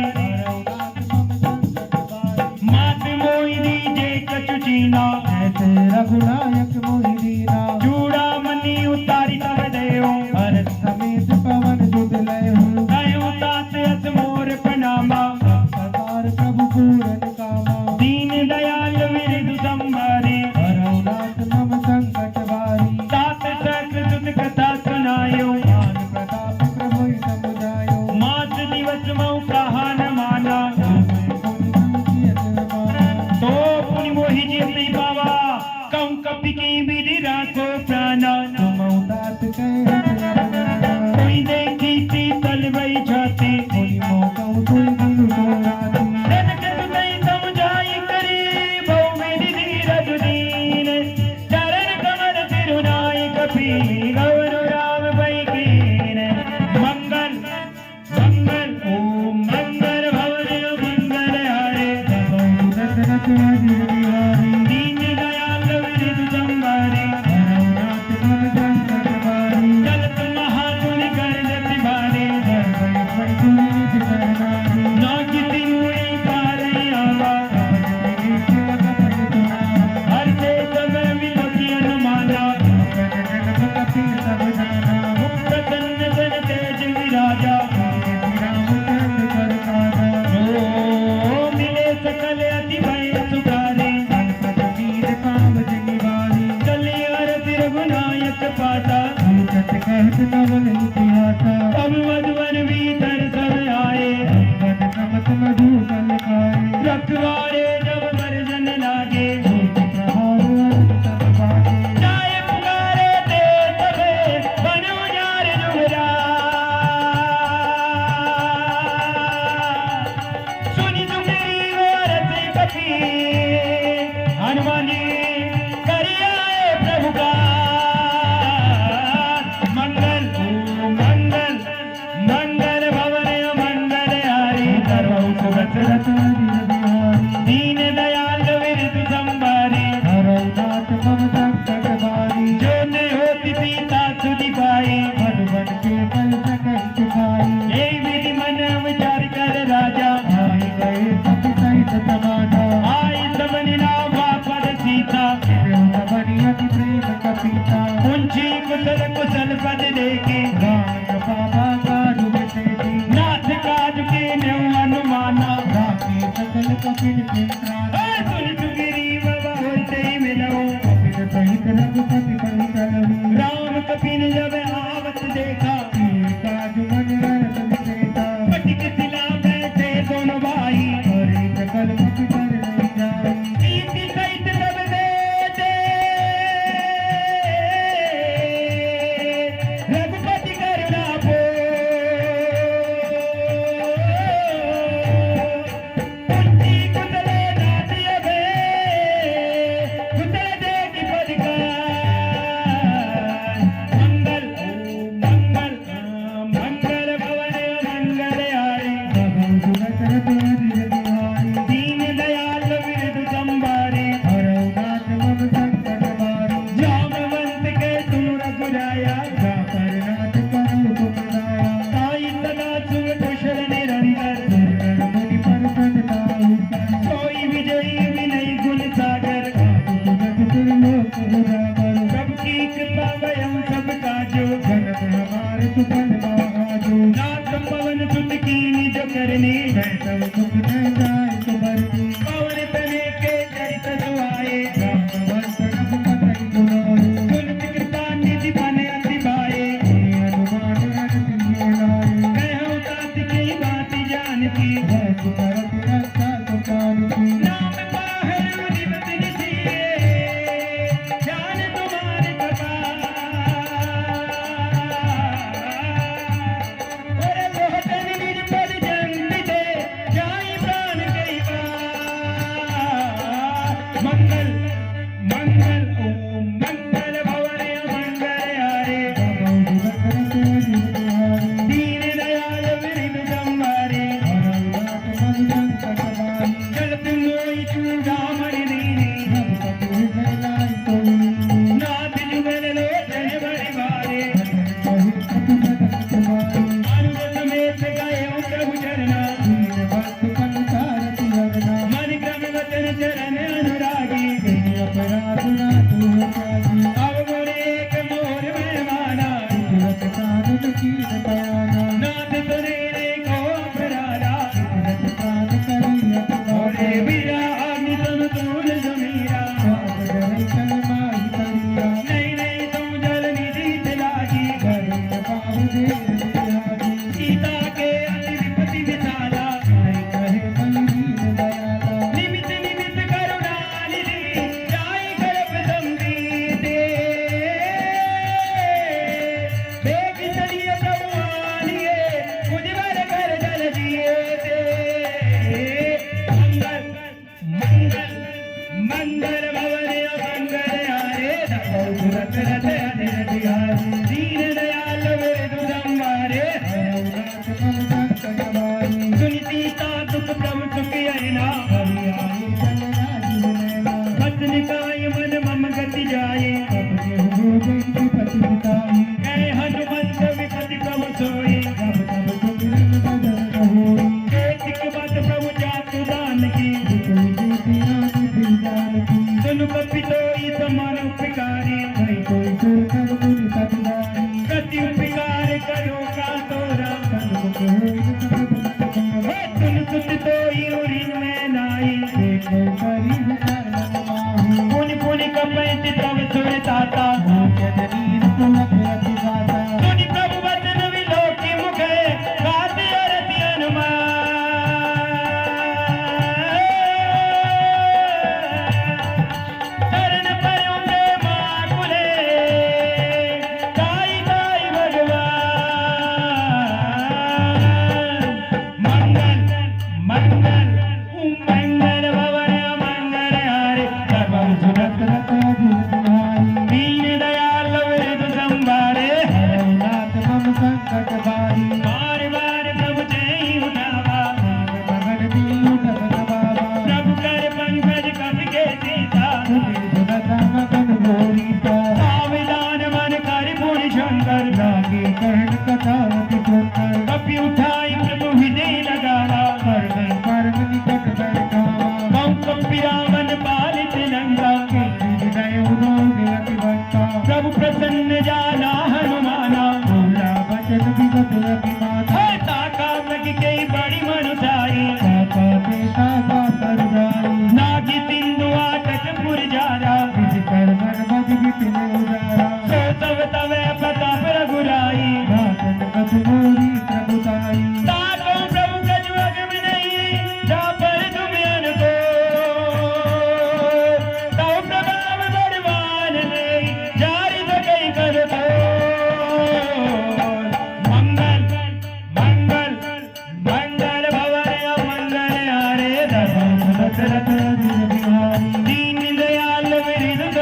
मात मोहि दीजे कछु चीना ऐसे रघुनायक मोहि दीना चूड़ा मनी उतारी तब देओ भरत समेत पवन सुत लय हूँ दयो तात अस मोर प्रणामा सदार प्रभु पूरन कामा दीन दयाल विरधु संवारी हरहु नाथ मम संकट भारी तात सहस्र सुत कथा सुनायो ज्ञान प्रताप प्रभु समुदायो मास दिवस मऊ प्रहान माना तो पुनि मोहि जी नहीं पावा कम कपि की विधि राखो प्राणा तुम उदास कहे कोई देखी शीतल वही छाती कोई मौका कोई गुरु राती जनक सुतई समझाई करी बहु विधि धीरज दीन चरण कमल तिरुनाई कपि गौर राम भई कीन मंगल मंगल ओम मंगल भवन मंगल हारे दशरथ अजिर बिहारी दीन दयाल विरधु संवारी हरहु नाथ मम संकट भारी चलत महामुनि कर जति भारी सर्वै पंचुलित करनारी ना किसी मुनि पारई आवा हर से समय विलोकी अनुमाना मुक्त तन्न तन तेज विराजा ओ मिले सकल अति भय सुधारे चले अरति रघुनायक पासा अब मधुवन भीतर सब आए रखवारे जब दर्शन लागे जाए पुकारे ते सबे बन उजाड़ जुगरा सुनि सुखरी वारस कपि हनुमान जी करि आए प्रभु का मंगल मंगल मंगल भवन मंगल हारी सर्वं दशरथ दीन दयाल विरधु संवारी हरहु नाथ मम संकट भारी जो न होती सीता सुधि पाई मधुबन के पल सकल चुकाई ये विधि मन विचार कर राजा आई गए सत सहित समाना आई सबनि नाम पद सीता बनी अति प्रेम कपीता कुंची कुशल कुशल पद देखे राम बाबा का डूबते जी नाथ काज के न्यो जिनके प्राण सुन सुग्रीव बहुते मिलो कपिल सहित रघुपति पहि चलहु राम कपिन जब आवत देखा काज मन रत विजेता पटिक सिला बैठे दोनों भाई हरे सकल मुख कर नहीं जाई नीति सहित तब देते रघुपति करुणा पो कुंती कुतले नाती अबे कुतले देगी पदिकार मंगल मंगल भवन मंगल आए भगवान सुरत रत बिहारी दीन दयाल विरधु संभारे हरनाथ मम संकट बारी जामवंत के तुम रघुराया जाकरनाथ करो तुम राया साई सदा सुख कुशल निरंतर दुर्गण मुनि पर पदताऊ सोई विजयी विनय गुण सागर सुगत दुर्लोक उजागर सबकी कृपा वयम सब काजो जनक हमारे सुफल बाजो नाथ पवन सुत की निज करनी कैसव सुख न जाय सुबरती पवन तने के चरित सुहाए रामवंत रघुपति गुणाई तुलत कृपा निधि बने अति भाए हनुमान रघुपति लाए कहूँ तात की बात जानती भक्त करत रक्षा सुपालती नाम बाहर निवत निधिये जान तुम्हारे कपाल और मोहतन निज पद जंग दे जाई प्राण कई बार मंगल मंगल ओम मंगल भवन मंगल आरे भगवान सुरत रत बिहारी दीन दयाल विरधु संभारे हरनाथ मम संकट बारी चलत मोहि चूड़ामणि दीनी रघुपति हृदय लाई कोई नाथ जुगल लोचन बड़ि भारे सहित सतत कुमारी अनुज समेत गए प्रभु चरना दीन भक्त पल तारति लगना मन क्रम वचन चरण अनुरागी तेरी अपराध ना तू त्यागी अवगुण एक मोर में माना सुरत साधन कीन बयाना नाथ सुने रे को अपराधा सुरत प्राण करी ओरे अपराध विराग तुम तूल जमीरा साथ डरे चल माही करिया नहीं नहीं तुम जल निधि तिलागी करुण पाव दे बिहारी सीता के अति विपति विशाला नहीं कहे बलवीर दयाला निमित निमित करुणा निधि जाई गर्भ संप्रीते देख चलिए प्रभु आलिए मुझवर कर जल दिए ते मंगल मंगल मंगल भवन मंगल आरे सुरत रथ अनिल बिहारी दीन दयाल विरधु संभारे हरनाथ मम संकट बारी सुनि सीता दुख प्रभु सुख अहिना हरियाली चल राजीव नैना बचन काय मन मम गति जाए तब जेहु जयति पति पिताई कह हनुमंत विपति प्रभु सोई जब तब सुमिरन बदन रहोई केतिक बत प्रभु जातु दान की जितु जीति नाम दीदान की सुनु कपितोई समान उपकारी नहीं कोई सुर कर मुनि सतवारी गति उपकार करो का तोरा सन्मुख होई सब भक्त हे तुम सुत तोई उरी में नाई देखो करी विचार मन माहू पुनि पुनि कपैत तब सुर ताता जननी सुनत रति गाता सुनि प्रभु वचन विलोकी मुखे गात अरति हनुमान शरण पयुंगे माकुले गाई गाई भगवान मंगल मंगल मंगल भवन मंगल हारे सर्वं सुरत रत बिहारी दीन दयाल विरधु संभारे हरनाथ मम संकट बारी बार बार प्रभु जय उठावा मगन दियो गगन बाबा प्रभु कर पंकज कपि के सीता सुमिर सुनता मगन गोरीता साविधान मन कर पुण्य शंकर लागे कहन कथावति सुंदर कपि उठाई प्रभु हृदय लगावा परम निकट बैठावा कौ कपि रावण पालित लंका हृदय उदोगे अति भक्ता प्रभु प्रसन्न जाना हनुमाना बोला वचन विगत अभिमाना है ताका लग गई बड़ी मनुसाई पापा पिता का करुणा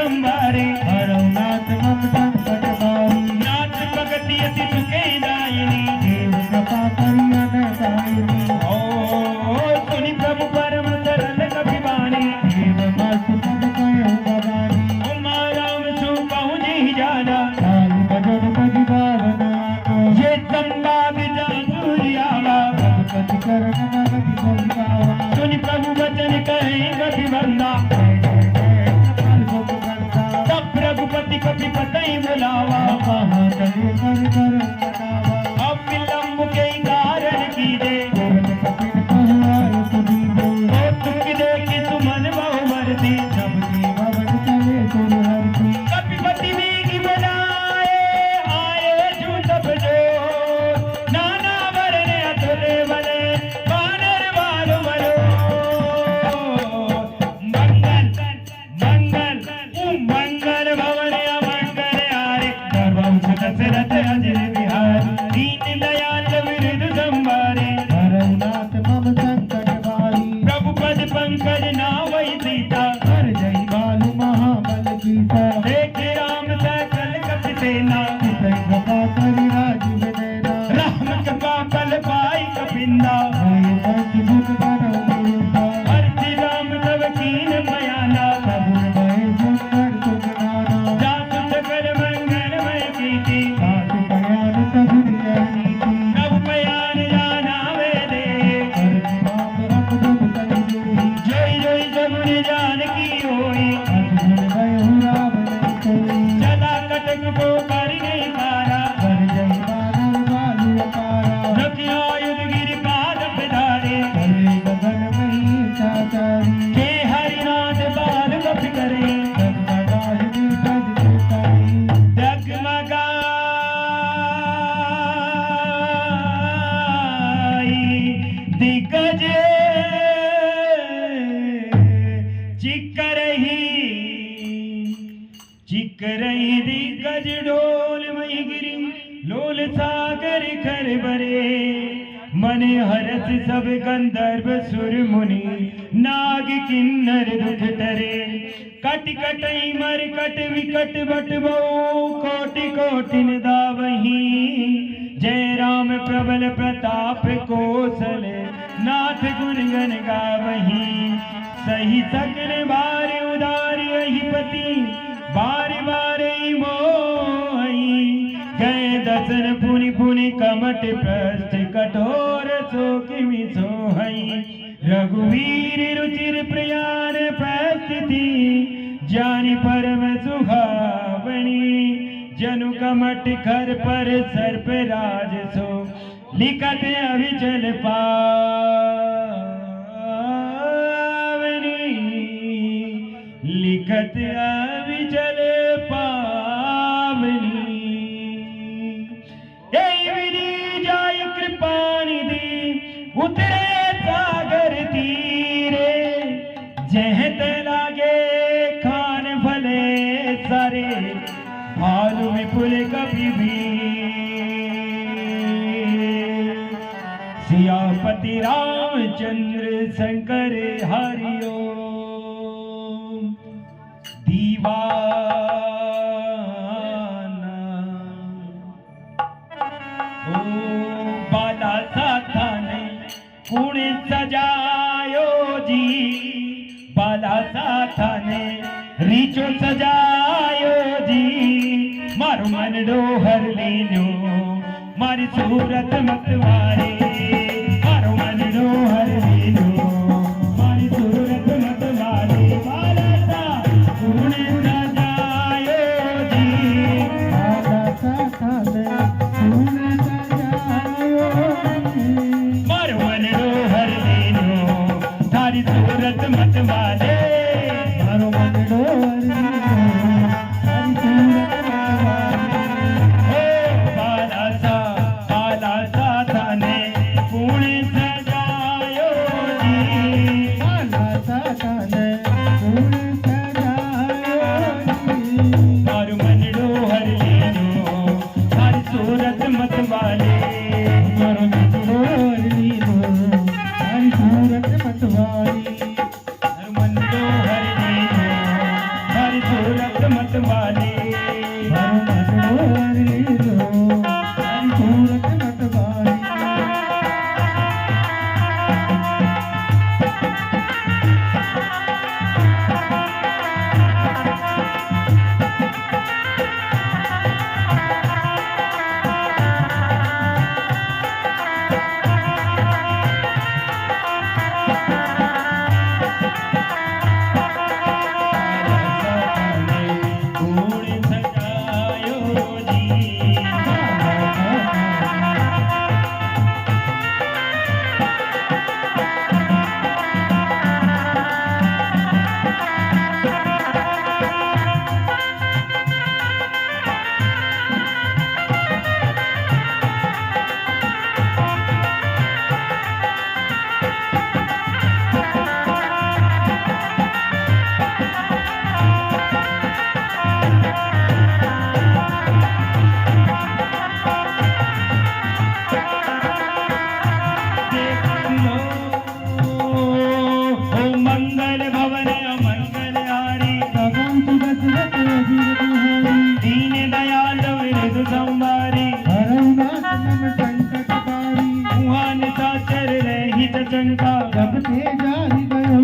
संभारे हरौ नाथ मम संकट बारी नाथ भगति अति सुखे दायिनी देव कृपा करी अनदायिनी ओ सुनि प्रभु परम सरल कपि वाणी देव मस्त पद कयो भवानी उमा राम सु कहूँ जी जाना काल भजन करि भावना को ये संभाग जागुरी आवा रघुपति करण मगति बोलावा सुनि प्रभु वचन कहे कपि वंदा काल भोग करता तब रघुपति कपि पतई बुलावा कहाँ चले कर कर मनावा अब विलंब के कारण कीजे गोरख कपिन कहुआय सुदीपो ओ तुक देखि सुमन बहु मरती जब जीवन चले तुर हरती कपिपति वेगी बनाए आए झूठ बजो नाना वरने अतुले बले वानर वालो बलो मंगल मंगल मंगल भवन अमंगल आरे सर्वं दशरथ अजय बिहारी दीन दयाल विरुद्ध संभारे हरौ नाथ मम संकट बारी प्रभु पद पंकज नावै सीता हर जय बालु महाबल गीता देख राम सकल कपि सेना कितै कृपा करि राजीव नैना राम कृपा बल पाई कपिंदा भय बंद गुण बरौ देवता अर्थ राम तव कीन बयाना प्रभु भय सुंदर तुम नाना जात सकल मंगलमय कीर्ति दास बयान कबीर नीति प्रभु बयान जाना वे दे करन नाम रख दुख करि देहि जय जय जमुन जानकी होई अस गुण गयो राम नहीं कोई चला कटक को करि नहीं पारा कर जय बानर बालु अपारा रखि आयुध गिरि पाद पिधारे करे गगन मही चाचारी के हरिनाथ बाल कपि करे जगमगाहि पद चिताई डगमगाई दिग्गज चिकरही दिग्गज ढोल मई गिरी लोल सागर खर बरे मन हरस सब गंधर्व सुर मुनि नाग किन्नर दुख टरे कट कटई मर कट विकट बट बहु कोटि कोटिन दावही जय राम प्रबल प्रताप कौशल नाथ गुण गण गावही सही सकल बार उदार अहिपति बार बार मोहि गए दसन पुनि पुनि कमट प्रस्थ कठोर सो किमि सोहई रघुवीर रुचिर प्रयाण प्रस्थिति जानि परम सुहावनी जनु कमट खर पर सर्प राज सो लिखत अविचल पावनी लिखत अविचल पावनी विधि जाय कृपा निधि उतरे सागर तीरे जहत लागे खान भले सारे भालु विपुल कभी भी सियापति रामचंद्र शंकर हरिओ दीवाना ओ बाला साथा ने कुण सजायो जी बाला साथा ने रीचो सजायो जी मारो मन डोहर लीनो मारी सूरत मतवारे मारो मन डोहर लीनो मारी सूरत मतवारे बाला सा कुण सजायो जी बाला साथा ने कुण सजायो मारो मन डोहर लीनो थारी सूरत मतवारे मारो मन डोर हरि सूरत मतवारे बाला सा थाने सूरत मत वाले भरो मंडो अरली लो हरी सूरत मत वाली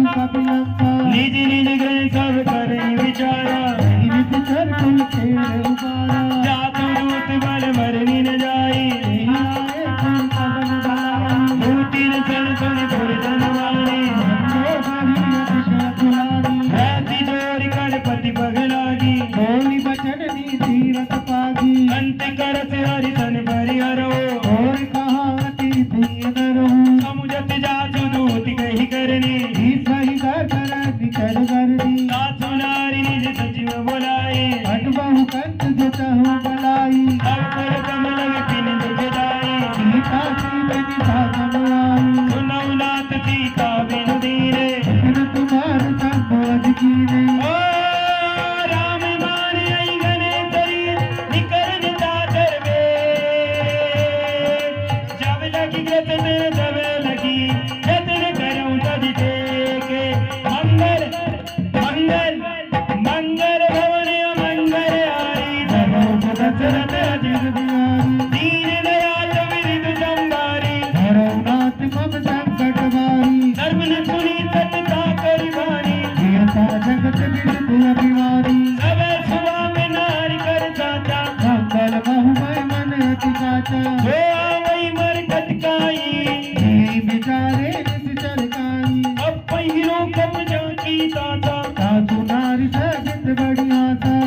निज निज ग्रह सब करे विचारा जातु दूत बल मरनी न जाई मूर्ति न सन सुन पुरधन वाणी ऐसी जोरी गणपति पगलागी अंत करत हरि सन परिहरो समुझत जातु दूत कही करनी सासु नारी निज सचिव बोलाए अवकर कमल विपिन दुखदाई सुनौ नाथ सीता बिनु दीने ओ राम माने आई गने तरी निकल चादर में जब लगी ग्रत जब लगी जतन करूं तद के मंगल मंगल मंगल भवन मंगल आरी दशरथ अजित दीन दयाल विरिद संभारी धर्म न सुनी सतता करी भारी सब सुबह में नारी कर चाचा जो आवई मरकत काई अब पहिरो कब जाकी ताता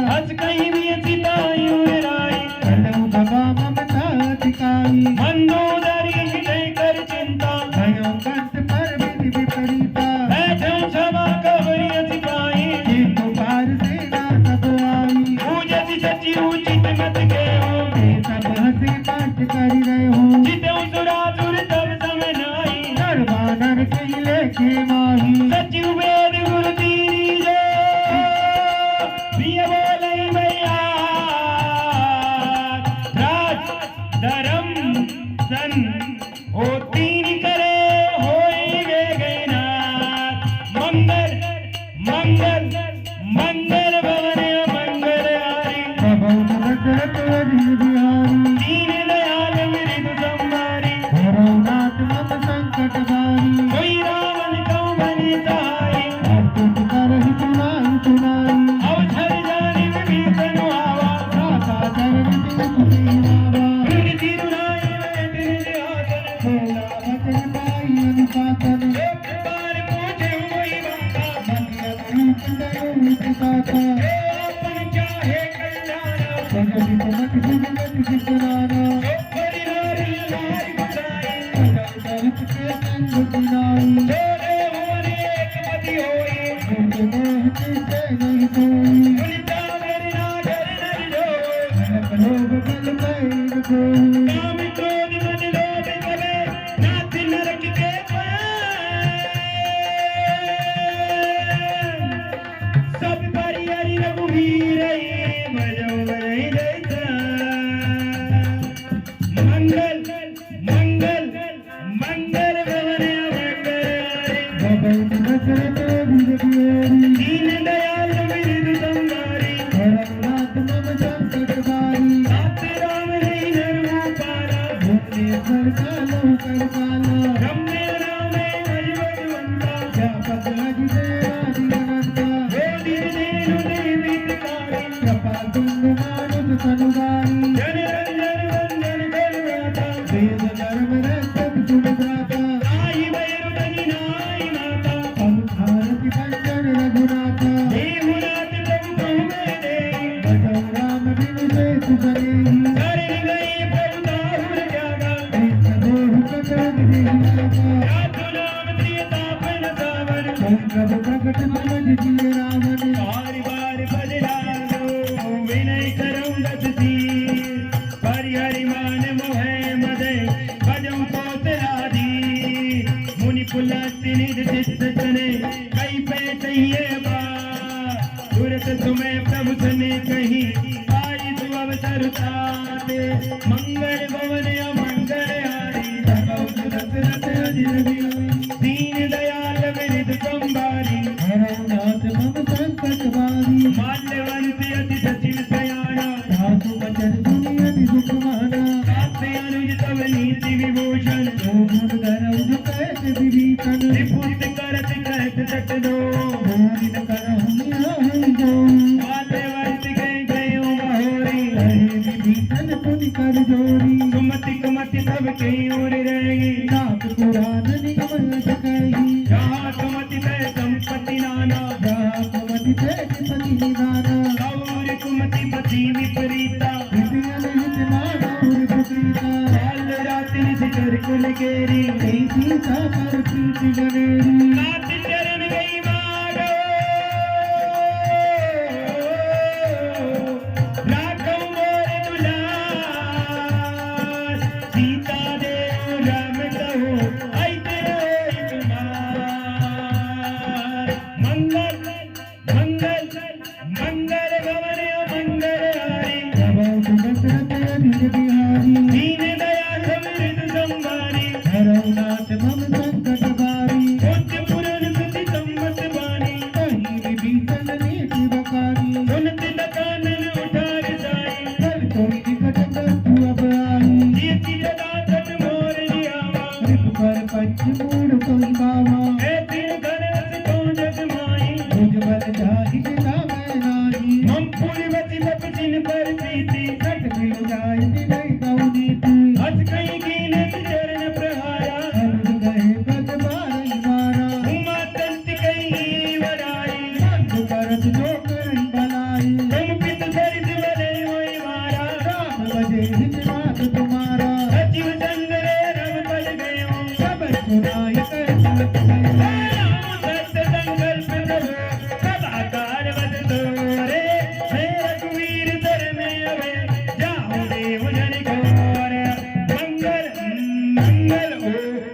हस कहीं भी सिताई उड़ाई मंदोदरी हृदय कर चिंता बैठो क्षमा कबरी सिपाही पूजति सची उचित मत के हो जिते सुरासुर तब समनाई सचिव वेद गुरु दीनी जो प्रिय बोले मैया राज धर्म सन ओ तीन करे होई वे गैना मंगल मंगल मंगल भवन मंगल आरी दीन दयाल मृदु संभारी कोई रावण कौ बनी सहाय अवसर जानी विभीषण आवा कृति रुनाई वैदिन हासन एक बार पूछे हुई बाता अपन चाहे कल्याण हरि नारी नारी बताई जोरे होने एक मति होई सुनिता मेरी नागर नर जो काम क्रोध मद लोभ करे नाथ नरक के सब परि हरि रघुवीर भजो भजई दैता मंगल मंगल मंगल भवन मंगल दीन दयाल विरिद संभारी सिंह मानुष तनुगारी जन रंजन वंदन करुणाता वेद धर्म रक्षक सुन भ्राता आई भैरव जनी नाई माता संहारति भंजन रघुनाथा देवनाथ प्रभु कहु मैं दे भजौ राम बिनु शेष बने शरण गई प्रभु ताहुर जागा देहु प्रकट देहि रातु नाम प्रियतापन सावर प्रभु प्रकट समझ जिय रावण बार बार बदलालो विनय करऊं दस तीर परिहरि मान मोह मदय भजऊं कौशलाधी मुनि पुलस्त्य निध चित्त जने कई पे कहिए बा तुरत तुम्हें प्रभु सने कही आई तु अवसर ताते मंगल भवन अमंगल हारी भगौ दशरथ अजिर बिहारी दीन दयाल विनित संभारी हरनाथ मम संकट बारी माल्यवंत अति सचिव सयाना सासु वचन सुनि अति सुख माना सात्य अनुज तव नीति विभूषण जो गुण धरऊ कहत विभीषण त्रिपुट करत कहत सट दो मोहि न करहु निराहि जो माल्यवंत गए गयो महोरी कहे विभीषण पुनि कर जोरी सुमति कुमति सब कई और रहेगी नाथ पुराण निगम सकहि जहाँ सुमति तय संपत्ति नाना जहाँ कवि थे पति निवारा गौर कुमति पति विपरीता विपिन हित मानव पुत्रिका काल रात्रि निशिचर कुल केरी कई सीता पर प्रीति गनेरी नाथ चरण गई मारो राखौ मोर दुलार सीता देव राम कहो ऐते रोई तुम्हार मंगल मंगल मंगल भवन मंगल हारी प्रभु दशरथ अजिर बिहारी दीन दया समृद्ध संभारी हरनाथ मम संकट बारी उच्च पुरन सुति सम्मत बानी कही विभीषण नीति बकारी सुनत कानन उठार साई कल कोई निकट बंधु अब आई कीर्ति सदा तट मोर लियावा कृप कर पंच मूढ़ कोई बावा ऐ दिन गणस तो जग माई तुझ बल जाहि जिला मैं नाही मम पुरवति लप जिन पर प्रीति सट मिल जाय नहीं कऊ नीति हस कहीं कीनत चरण प्रहारा अनुज गए ब्रज बारही मारा उमा तंत कहीं वराई बंधु करत जो करही भलाई तुम पित सरित बले होई मारा राम बजे हित मात तुम्हारा सचिव संग रे रव बज गयो सब सुनाई कर चलत गए राम सत्य संकल्प करो सदाकार बद दो रे हे रघुवीर धर में अवे जाओ देव जन घोर मंगल मंगल ओ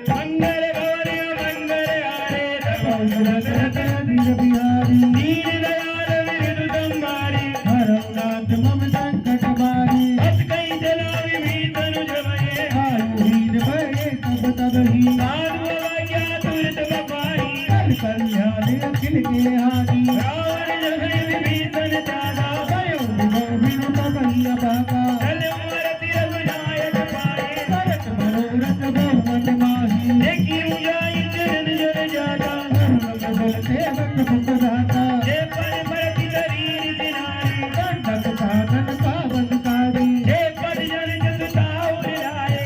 मंगल गौरी मंगल हारे प्रभु दशरथ अजिर बिहारी दीन दयाल विरुद्ध संभारी हरनाथ मम संकट बारी हस कहीं चला विभीषण जमये आयुहीन भये तब तबहि साधु अवज्ञा तुरत बपाई कल कल्याण अखिल के हानि रावण जय विभीषण दादा भयो विभो बिनु तबहि अभागा चल मारति रघुनायक पाए भरत मनोरथ बहुमत माही देखी उजाई चरण जल जाता धर्म बल सेवक सुख दाता जे पर भरति शरीर दिनारी दंडक कानन पावन कारी जे पद जन जस ताऊ लाए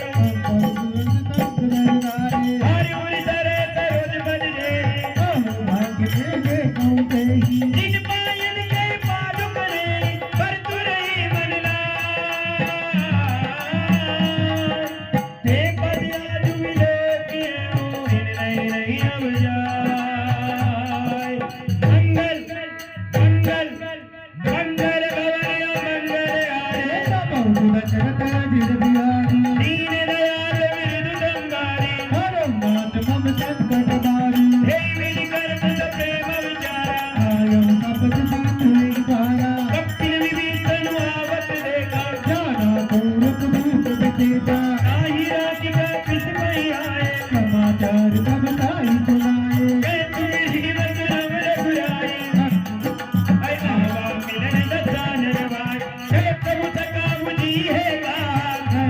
हरि उरि धरे सरोज बद जे भाग्य देगे कौन देही जिन पायन के पादु करे पर तुरई मन ते पद आज मिले के मोहिन नहीं नहीं अब जाय मंगल मंगल मंगल भवन मंगल हारे प्रभु दशरथ अजिर बिहारी दीन दयाल विरुद्ध संभारी हरनाथ मम संकट बारी हे विधि कर्म स प्रेम विचारा आयो तपत सीतु एक बारा कपिल विभीषण आवत देखा जाना कौरव दूत बचेता नाही राति का किस पई आए समाचार तब ताई सुनाए कै तुम जीवन राम रघुराई ऐ बाबा मिलन दसान रवाय हे प्रभु सका मुझी है गा है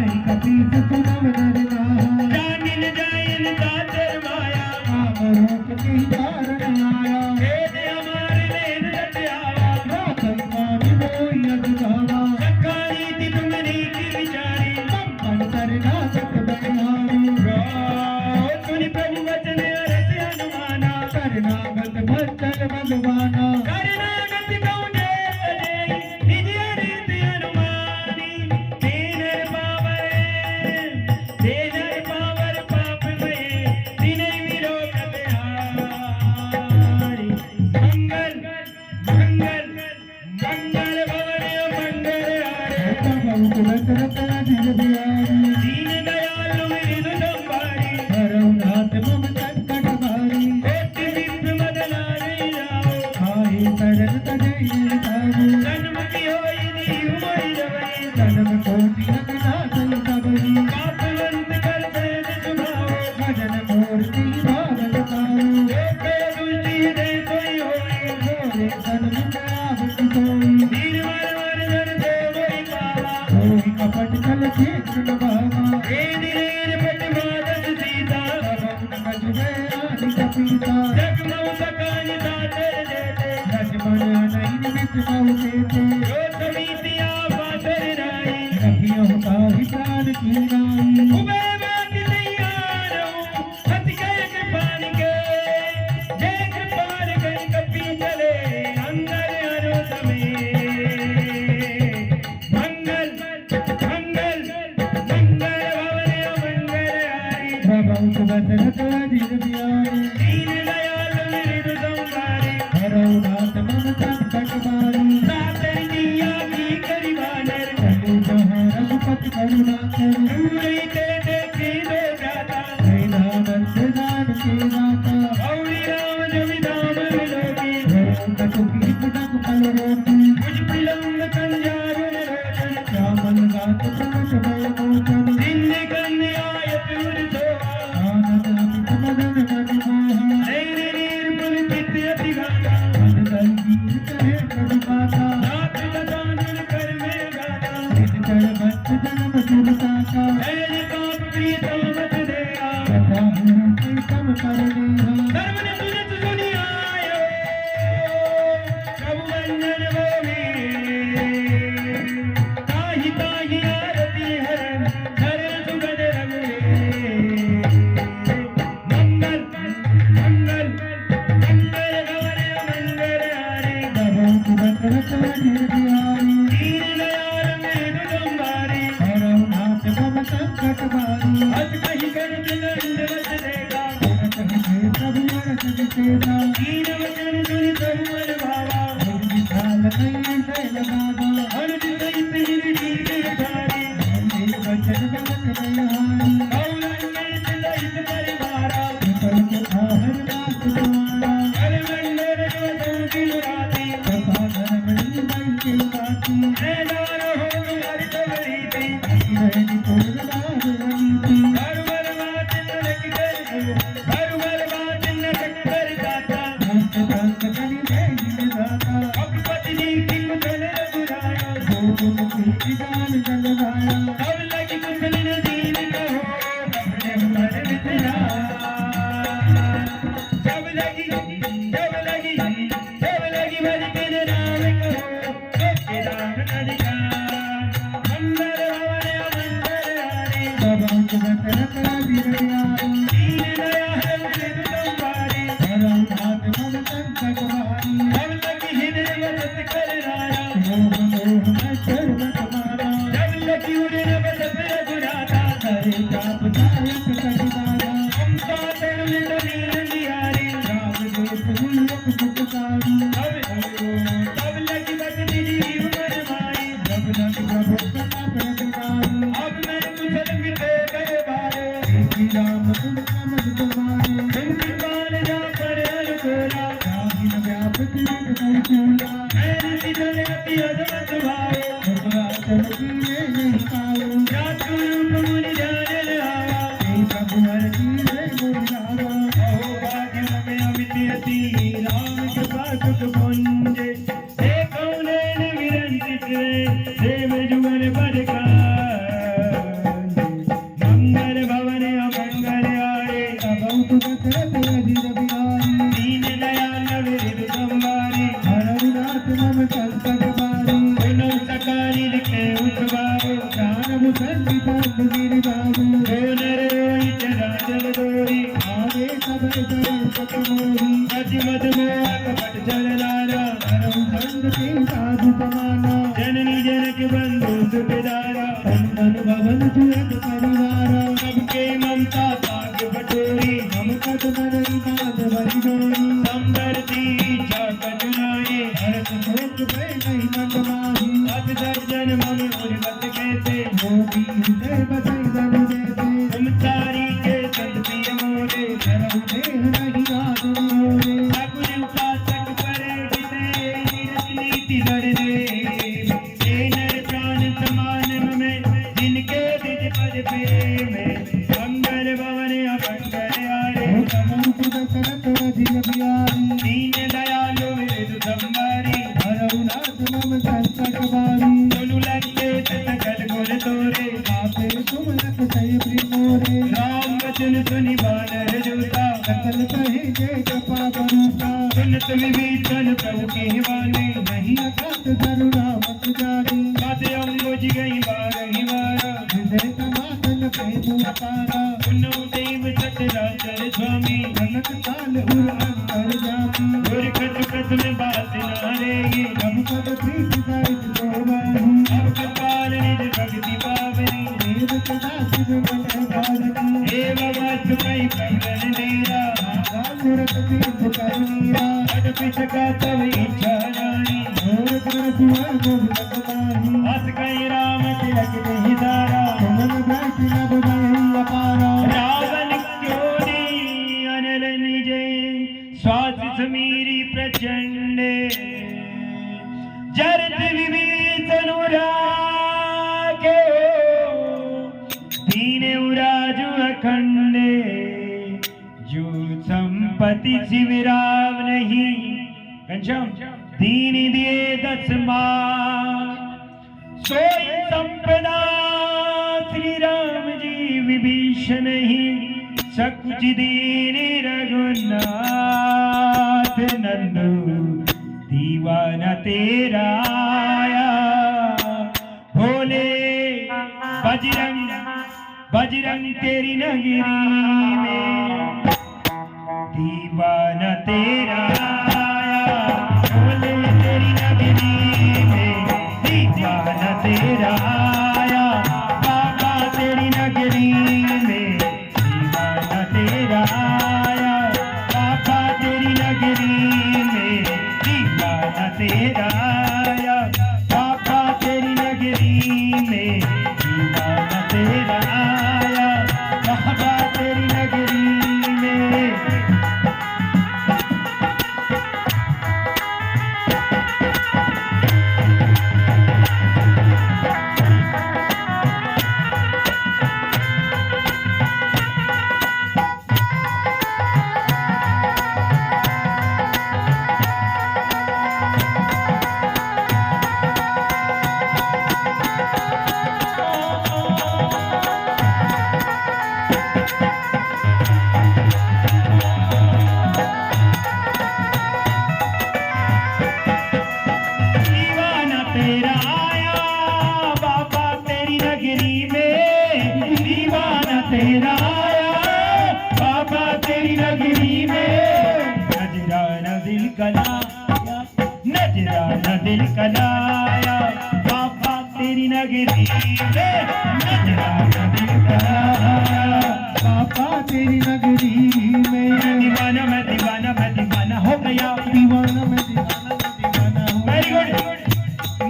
बहुत दशरथ अधीर बिहारी दीन दयाल मृदु संभारी हरऊ नाथ मम संकट भारी कोटि विप्र मदनारी जाओ आई शरण तजई निताबू जन्म की होई नीव मोहि जवई जन्म कोटि रघुनाथ सबरी पापवंत कर भेद सुभाओ भजन मूर्ति भागल पाऊ एक दुष्टि दे कोई होई गोरे सन्मुख आवत कोई वीर वर धन दे मोहि पावा कोई कपट छल छेत्र न भावा हे दिलेर पट मादस सीता भवन मजबे आदि कपीता जगमऊ सकानि सातर देते लक्ष्मण नहीं विष बहु देते जो समीतिया पातर राई रखियो ताहि प्राण की नाई उबे बात तैयार हूँ हथ गए कृपान के जय कृपान कर कपी चले अंदर अनुत में मंगल मंगल मंगल भवन मंगल हरि बहुत दशरथ अधीर बिहारी दीन दयाल मृदु संभारी हरऊ नाथ मम संकट भारी सातर दिया की करी बानर चले जहाँ रघुपति करुणा कर दूरी ते देखी दो जाता नंद दान के दाता गौरी राम जमि दामन लोकी कटुकी पुटक फल रोटी कुछ पिलंग कंजारुन रोचन श्यामल गात प्रमट भय मोचन सिंध कन्याय प्यूर शोभा आनंद अमित मदन मन मोहा नैन निर्मल चित्त अति गाता मन संगीत करे प्रभु पाता नाथ दानन कर में गाता निज चर बच्च जन्म सुर साका जय पाप प्रिय तामत देहा कथा हूँ सम पर नेहा धर्मन सुनत सुनि आयो प्रभु वंदन भूमि ताहि ताहि आरती हरन सरल सुगंध रघुरे मंगल मंगल मंगल गौरी मंगल हरि बहुत दशरथ अधीर बिहारी दीन दयाल मृदु संभारी हरऊ नाथ मम संकट भारी हस कहि कर दंडवत देगा कहि हे प्रभु अरस विशेषा दीन वचन सुनि प्रभु मन भावा गुरु विशाल कई शैल बाबा अनुज सहित गिरिधीर धारी हे वचन जगत बलहारी गौरंग सहित परिवारा विपल को आहर नाथ तुम्हारा हर मंडल जो की राती कथा धर्म नीमय के बाती हैदार हो तुम्हारी तवरीती रहनी पूर्ण बाब रणीति हर वर बात नरक कर हर वर बात नरक कर गाता भक्त भक्त करि देहि दाता अब पत्नी किम चल रघुराया गोकुल की जान जल भाया अब लगी कुशल न दीन कहो अपने पर मिथिला जब लगी भज बिन राम कहो के राम अधिकार मंगल भवन मंगल हरि बहुत दशरथ अधीर बिहारी दीन दयाल मृदु संभारी हरऊ नाथ मम संकट भारी जब लगी हृदय वसत कर राया मोह मोह मच्छर मत मारा जब लगी उड़न बसत रघुराता करे चाप सायक कटिदारा ममता तरुण नीर निहारी राम देव मुल्क पुटकारी तब लगी बचनी जीव मन माई जब लग प्रभु प्रताप रघुराई अब मैं कुशल मिटे गए बारे श्री राम तुम समझ तुम्हारे तुम कृपाल जा पर अनुकूला रागिन व्यापति विद बहुचूला मैं ऋषि जन अति अदमत भाव भगवान कीरे नहीं पाओ जातु रूप मुनि जानल आवा हे प्रभु हर कीरे मुरावा अहो भाग्य में अमित अति राम कृपा सुख पुंजे हे कौनैन विरंचित देव जुगल पद मंगल भवन अमंगल आए बहुत दशरथ अधीर बिहारी दीन दयाल मृदु संभारी हरऊ नाथ मम संकट भारी पुनः सकारि लिखे उठवारो प्राण मुसंति पंथ गिरि बाबू जो नर रोहित राजल दोरी आवे सब सरल पत मोही अति मद मोह कपट जल लाला हरऊ संग के साधु समाना जननी जनक बंधु सुखदारा बंधन भवन सुरत परिवारा सबके ममता भाग्य बटोरी हम कद नरई नाथ भरि डोरी संबरती इच्छा कचुनाए हरत शोक भय नहीं मन माही अत दर्जन मम उर्वत के लीजे जपा बरूपा सुनत विभीषण प्रभु के बानी नहीं अकत करुणा मत जानी बात अंबुज गई बारही बार हृदय समातन प्रेम अपारा उन्नो देव सचराचर स्वामी कनक काल उर अंतर जामी और कत कत में बात न रहेगी अब पद प्रीत गायत गोवाही अब कपाल निज भक्ति पावनी देव सदा शिव मन भारती हे भगवत कई कंगन नेरा मूरत तीर्थ करुणीरा पद पिछका तव इच्छा जानी घोर कर सुआ गोविंद माही हस कई राम तिलक देहि दारा मन बैठ न बुझाई अपारा रावण क्यों अनल निजे स्वास समीरी प्रचंड जरत विभीषण रागे दीन उराजु अखंड जो संपत्ति शिविराव नहीं घनश्याम दीन दिए 10 मार सोई संपदा श्री राम जी विभीषण ही सकुच दीन रघुनाथ नंदू दीवाना तेरा आया भोले बजरंग बजरंग तेरी नगरी में दीवाना तेरा आया भोले तेरी नगरी में दीवाना तेरा आया बाबा तेरी नगरी में दीवाना तेरा आया बाबा तेरी नगरी में दीवाना तेरा आया बाबा तेरी नगरी में दीवाना तेरा आया बाबा तेरी नगरी में दीवाना तेरा आया बाबा तेरी नगरी में दीवाना तेरा आया बाबा तेरी नगरी में नजराना दिल कलाया नजराना दिल कलाया बाबा तेरी नगरी में नजराना दिल कलाया पापा तेरी नगरी में दीवाना मैं दीवाना हो गया दीवाना मैं दीवाना हूँ वेरी गुड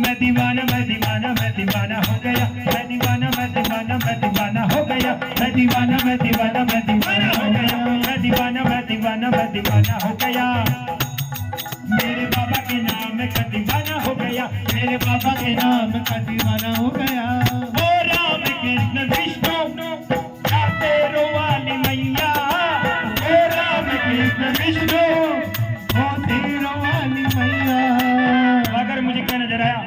मैं दीवाना हो गया मैं दीवाना हो गया मैं दीवाना हो गया मैं दीवाना हो गया मैं दीवाना हो गया मेरे बाबा के नाम का दीवाना हो गया मेरे बाबा के नाम का दीवाना हो गया ओ राम कृष्ण विष्णु तेरो वाली मैया ओ राम कृष्ण विष्णु ओ तेरो वाली मैया अगर मुझे क्या नजर आया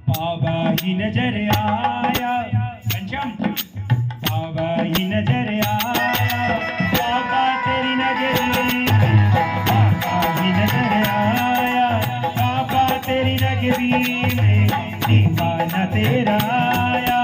बाबा ही नजर आया घनश्याम बाबा ही नजर आया बाबा तेरी नगरी बाबा ही नजर आया बाबा तेरी नगरी में दीवाना तेरा आया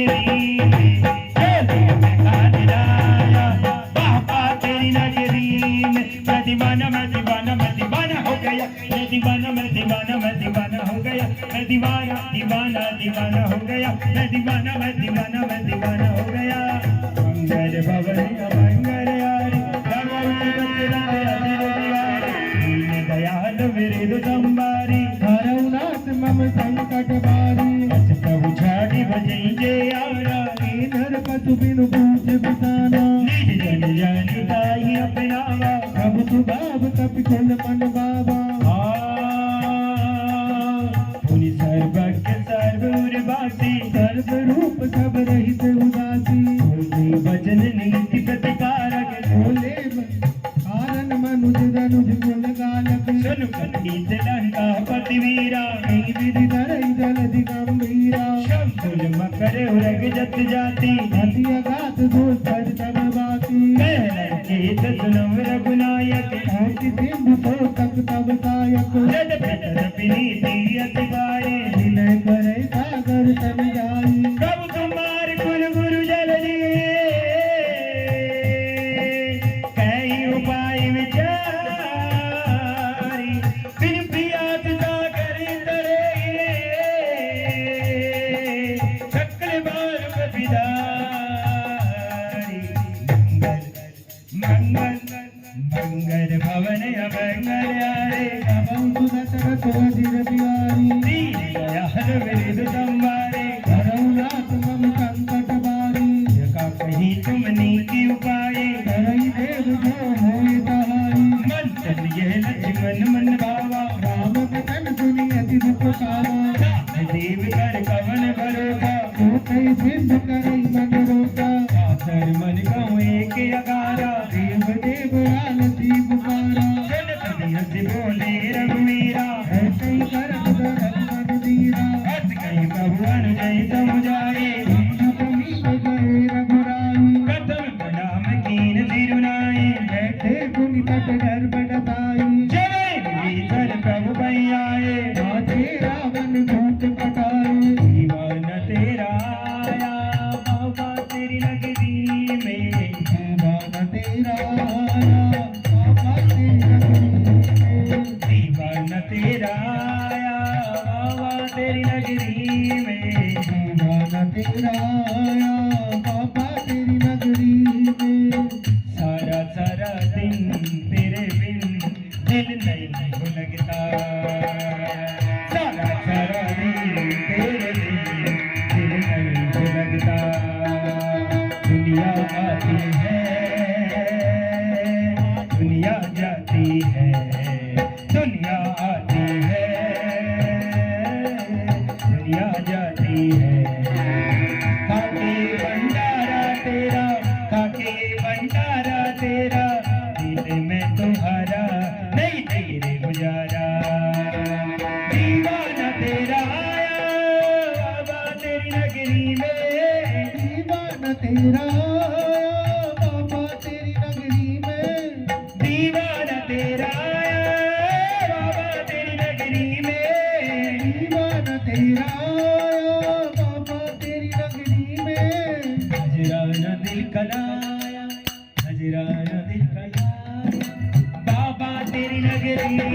नगरी में चोलियों में खाने आया बाबा तेरी नगरी में मैं दीवाना मैं दीवाना मैं दीवाना हो गया मैं दीवाना मैं दीवाना मैं दीवाना हो गया मैं दीवाना दीवाना दीवाना हो गया मैं दीवाना मैं दीवाना मैं दीवाना हो गया मंगल भवन मंगल यारी दयाल मेरे दुदंबारी हरौनाथ मम संकट बारी अस प्रभु छाड़ी बजैंगे यारा नर पशु बिनु पूछ बिसाना निज जन जन दाई अपनावा प्रभु तु बाब कपि कुल मन बाबा मुनि सर्वज्ञ सर्वउर्वासी सर्व रूप सब रहित उदासी बोले वचन नीति प्रतिकारक बोले कारण मनुज धनुज गुण गालक सुन पति लंका पति वीरा कई विधि धरई जलधि गंभीरा शंकुल मकर उरग जत जाति अति अगाध दोषर तब बाती कहलन केत सुनम रघुनायक होति सिंधु तो तक तब सायक जद पितर विनीति अति बारे विनय करे सागर तन जाई प्रभु तुम्हार कुल गुरु जल दिए कई उपाय विचारी बिन प्रिया तुझा करे तरे सकल बार कपिदारी मंगल मंगल भवन अमंगल यारे अबं सुदशरथ अधीर बिहारी दीन दयाल मेरे दुदंबारे हरौनाथ मम संकट बारी जगा कहीं तुम नीति उपाय करई देव जो होए तहारी मन तन यह लक्ष्मण मन भावा राम बचन सुनि अति दुख पावा देव कर कवन भरोसा तो कई सिंधु करई मन रोका आसर मन कहूँ एक अगारा देव देव आलती पुकारा सुन कभी हंस बोले रघुवीरा ऐसे ही करत धरत मन दीरा हंस कहीं प्रभु अनुजय समुझाए सिंधु कमी गए रघुराई कथम प्रणाम कीन सिरुनाए बैठे गुनि तट डर बड़ताई चले भीतर प्रभु भैयाए नाचे रावण भूत कटाई दीवान तेरा आया बाबा तेरी नगरी में दीवान तेरा आया बाबा तेरी नगरी में दीवान तेरा आया बाबा तेरी नगरी में दीवान तेरा आया बाबा तेरी नगरी में सारा सारा दिन तेरे बिन दिल नहीं लगता सारा सारा दिन तेरे बिन दिल नहीं लगता दुनिया आती है दुनिया जाती है दुनिया आती है दुनिया जाती है खाके भंडारा तेरा खाके भंडारा तेरा दिल में तुम्हारा नहीं तेरे गुजारा दीवाना तेरा आया बाबा तेरी नगरी में दीवान तेरा बाबा तेरी नगरी में दीवाना तेरा आया बाबा तेरी नगरी में दीवान तेरा बाबा तेरी नगरी में नजराना दिल कलाया नजराना दिल कलाया बाबा तेरी नगरी में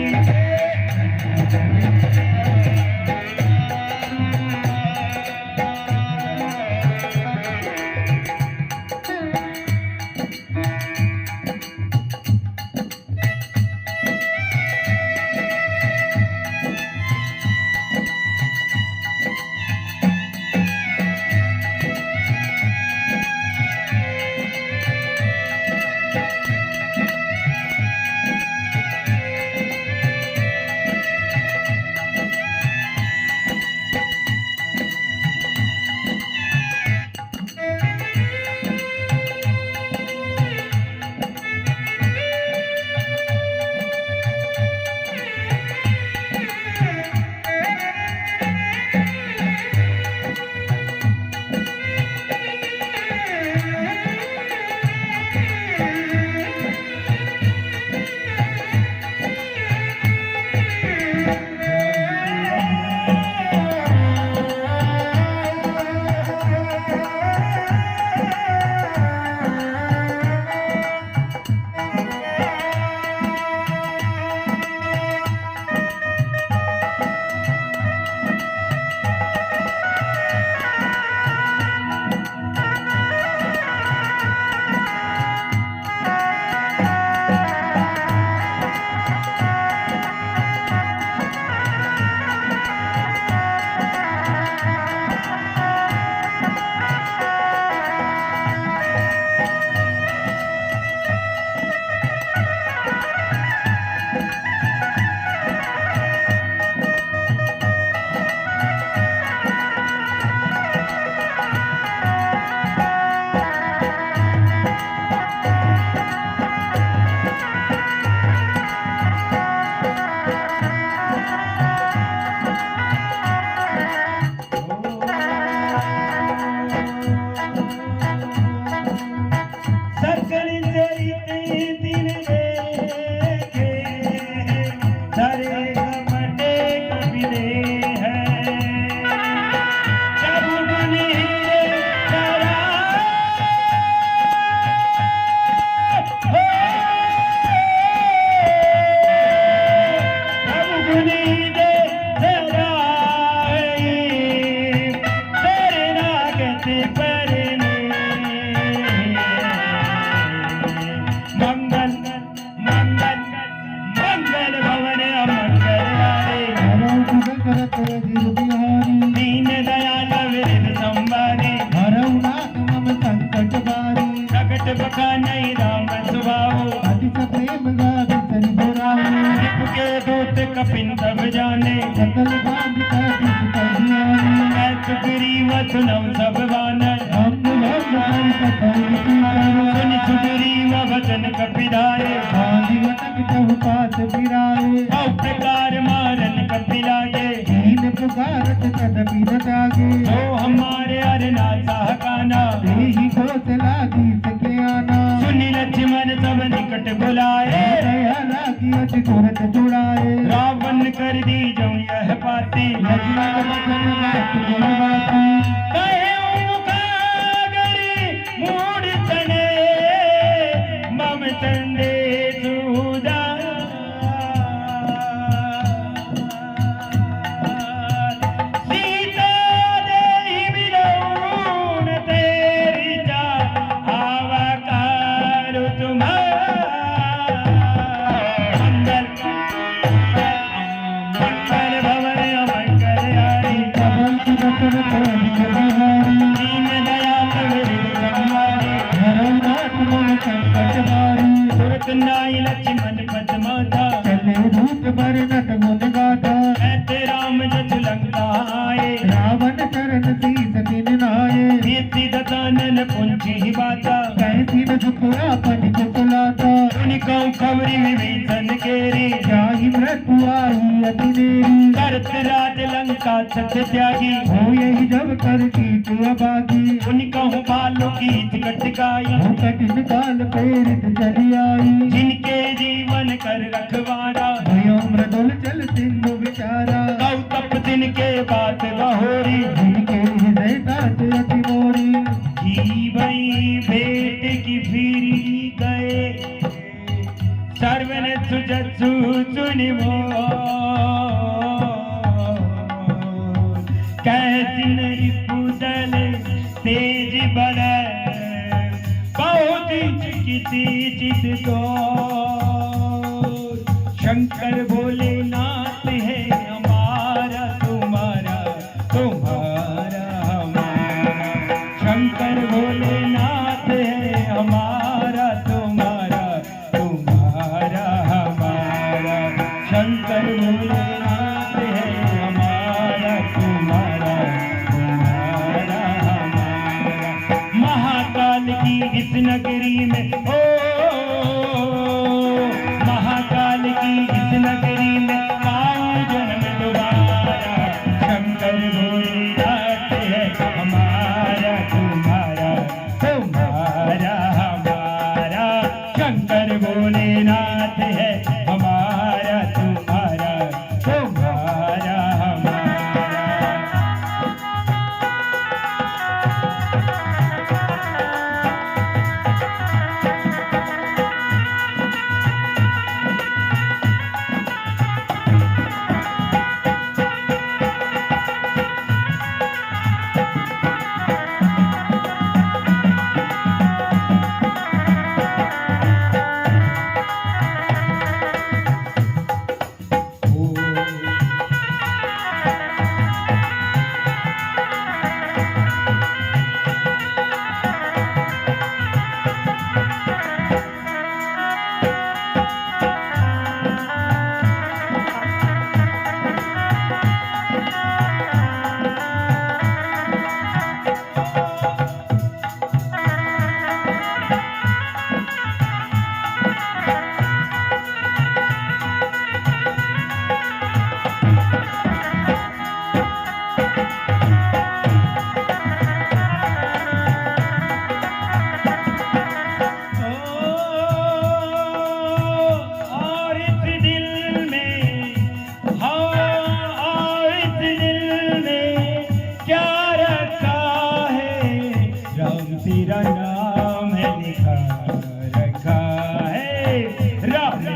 सुनऊ सब वानर हम भगवान कतई पिराए सुनि सुग्रीव वचन कपिराए बांधी वटक तहु पास फिराए औ प्रकार मारन कपिलागे दीन पुकारत तदपि न त्यागे जो हमारे अरना साहकाना देहि घोषला दीस के आना सुनि लक्ष्मण सब निकट बुलाए दया लागी अति तुरत जुड़ाए रावण कर दी जो यह पाती लक्ष्मण वचन बात गुणवाती कहे मुखागरी मूड तने मम चंडे सुदा सीता देहि बिलौन तेरी जा आवाकार तुम्हारा मंगल मंगल भवन अमंगल हारी कबल की बचन तोड़ी बिहारी दीन दयाल विरल संहारी धर्म नाथ मन संकट मारी सुरत नाई लक्ष्मण पद माता चले रूप बर नट गुण गाथा ऐते राम जस लंका आए रावण चरण सीस दिन नाये कीर्ति दतानन पुंछि बाता कैसी न दुख आपन कुलाता उनिको खबरी विभीषण केरी जाहि मृत्यु आई अति नेरी करत राज लंका सत्य त्यागी हो यही जब कर कीट अबागी उनिको बालो की कटकाई हो कठिन काल प्रेरित चली आई जिनके जीवन कर रखवारा भयो मृदुल चल सिंधु विचारा कौ तप जिनके बात बहोरी जिनके हृदय दास अति मोरी की भई भेंट की फिरी गए सर्वन सुजसु सुनि मोर कैसी नहीं पुदल तेज बल बहुत किसी चित को शंकर भोलेनाथ है हमारा तुम्हारा तुम्हारा हमारा शंकर भोलेनाथ है हमारा तुम्हारा तुम्हारा हमारा शंकर भोलेनाथ है हमारा तुम्हारा तुम्हारा हमारा महाकाल की इस नगरी में ओ महाकाल की इस नगरी में आओ जन्म दोबारा शंकर भोलेनाथ है हमारा तुम्हारा तुम्हारा हमारा शंकर भोलेनाथ है हमारा तुम्हारा तुम्हारा हमारा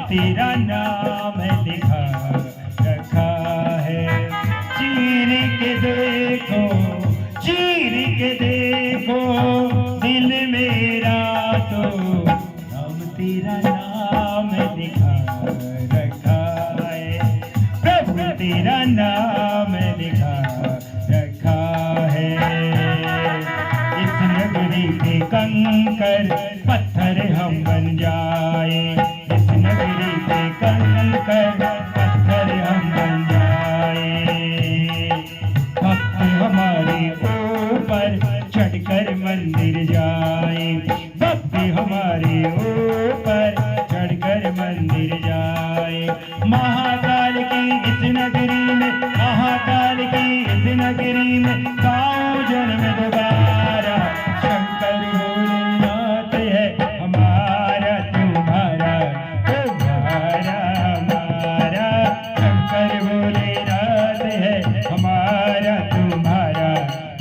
तेरा नाम लिखा रखा है। चीर के देखो, चीर के देखो दिल मेरा, तो नाम तेरा नाम लिखा रखा है। प्रभु तेरा नाम लिखा रखा है। इस नगरी के कंकर पत्थर हम बन जाए, इस नगरी के कंकर पत्थर हम बन जाए। भक्त हमारे ऊपर मंदिर जाए, भक्ति हमारे ऊपर चढ़कर मंदिर जाए। महाकाल की इस नगरी में, महाकाल की इस नगरी में गाँव जन्म दोबारा, शंकर भोलेनाथ है हमारा तुम्हारा, तुम्हारा हमारा, शंकर भोलेनाथ है हमारा तुम्हारा,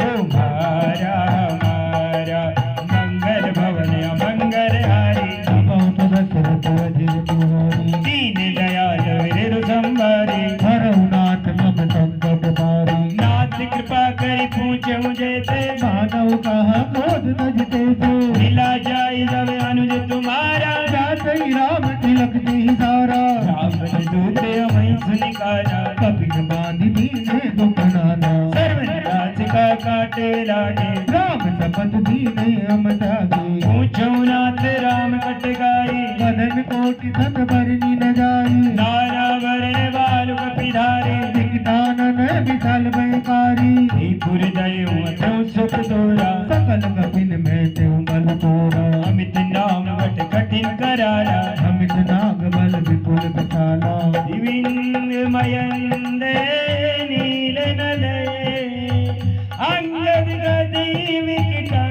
तुम्हारा हमारा। मंगल भवन अमंगल हारी, बहुत दशरथ अजिर बिहारी, दीन दयाल विरु संभारी, हरनाथ मम संकट मारी। नाथ कृपा करी पूछे मुझे ते, मानव कहा क्रोध तजते से, मिला जाए जब अनुज तुम्हारा, जाते ही राम तिलक ही सारा। रावण दूत अमय सुनिकारा, कपिल बांधी दीने दुख नाना, सर्वनाश का काटे लागे, राम शपथ दीने हम जागे। पूछो नाथ राम कट गाई, बदन कोटि धन भरनी न जाई, नारा वरण बाल कपिधारे, दिग्दानन विशाल भयकारी। त्रिपुर दयो अतो सुख दोरा, सकल कपिन में तेउ बल तोरा, अमित नाम वट कठिन करारा, अमित नाग बल विपुल विशाला। दिविंग मयंदे नील नलये, अंगद गदी विकटाची,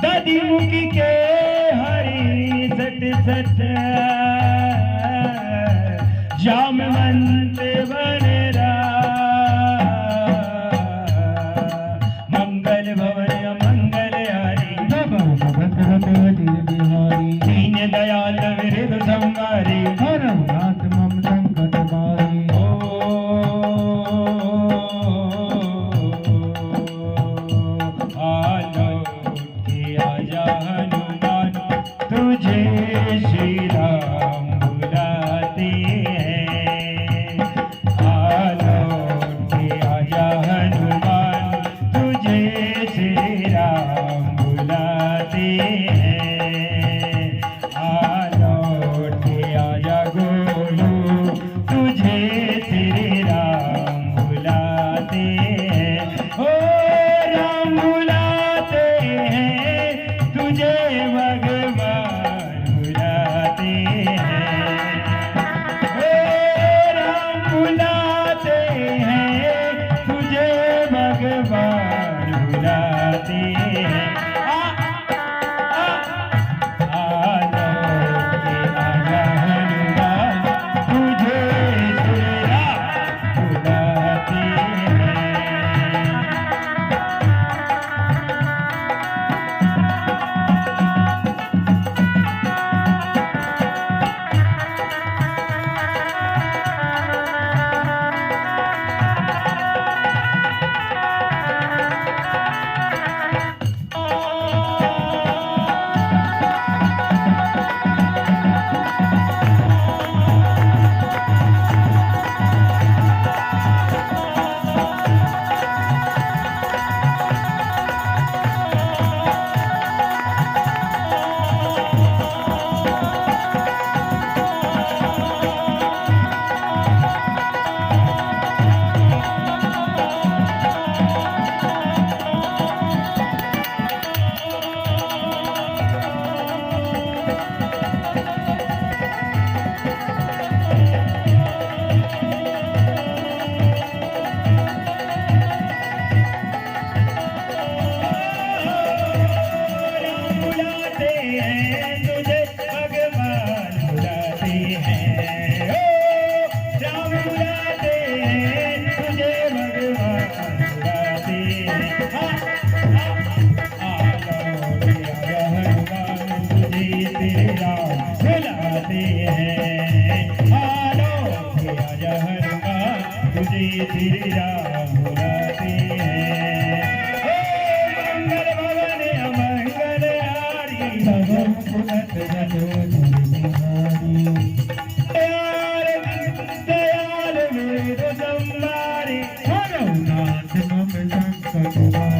दधि मुखी के हरि सट सट, जामवंत वनरा। मंगल भवन अमंगल हारी, दशरथ अजिर बिहारी, दीन दयाल विरु संभारी। हरनाथ मम संकट मारी। आजा हनुमान तुझे श्री राम बुलाते हैं, आजा हनुमान तुझे श्री राम बुलाते हैं, आजा गोलू तुझे श्री राम बुलाते हैं, ओ राम बुलाते हैं तुझे भगवान बुलाते हैं, ओ राम बुलाते हैं तुझे भगवान बुलाते हैं। आजा हनुमान तुझे श्री राम बुलाते हैं। श्री राम बुलाते हैं। मंगल भवन अमंगल हारी, भवन पुनत बिहारी। दयाल वीर संभारी, हरनाथ मम संकट मारी।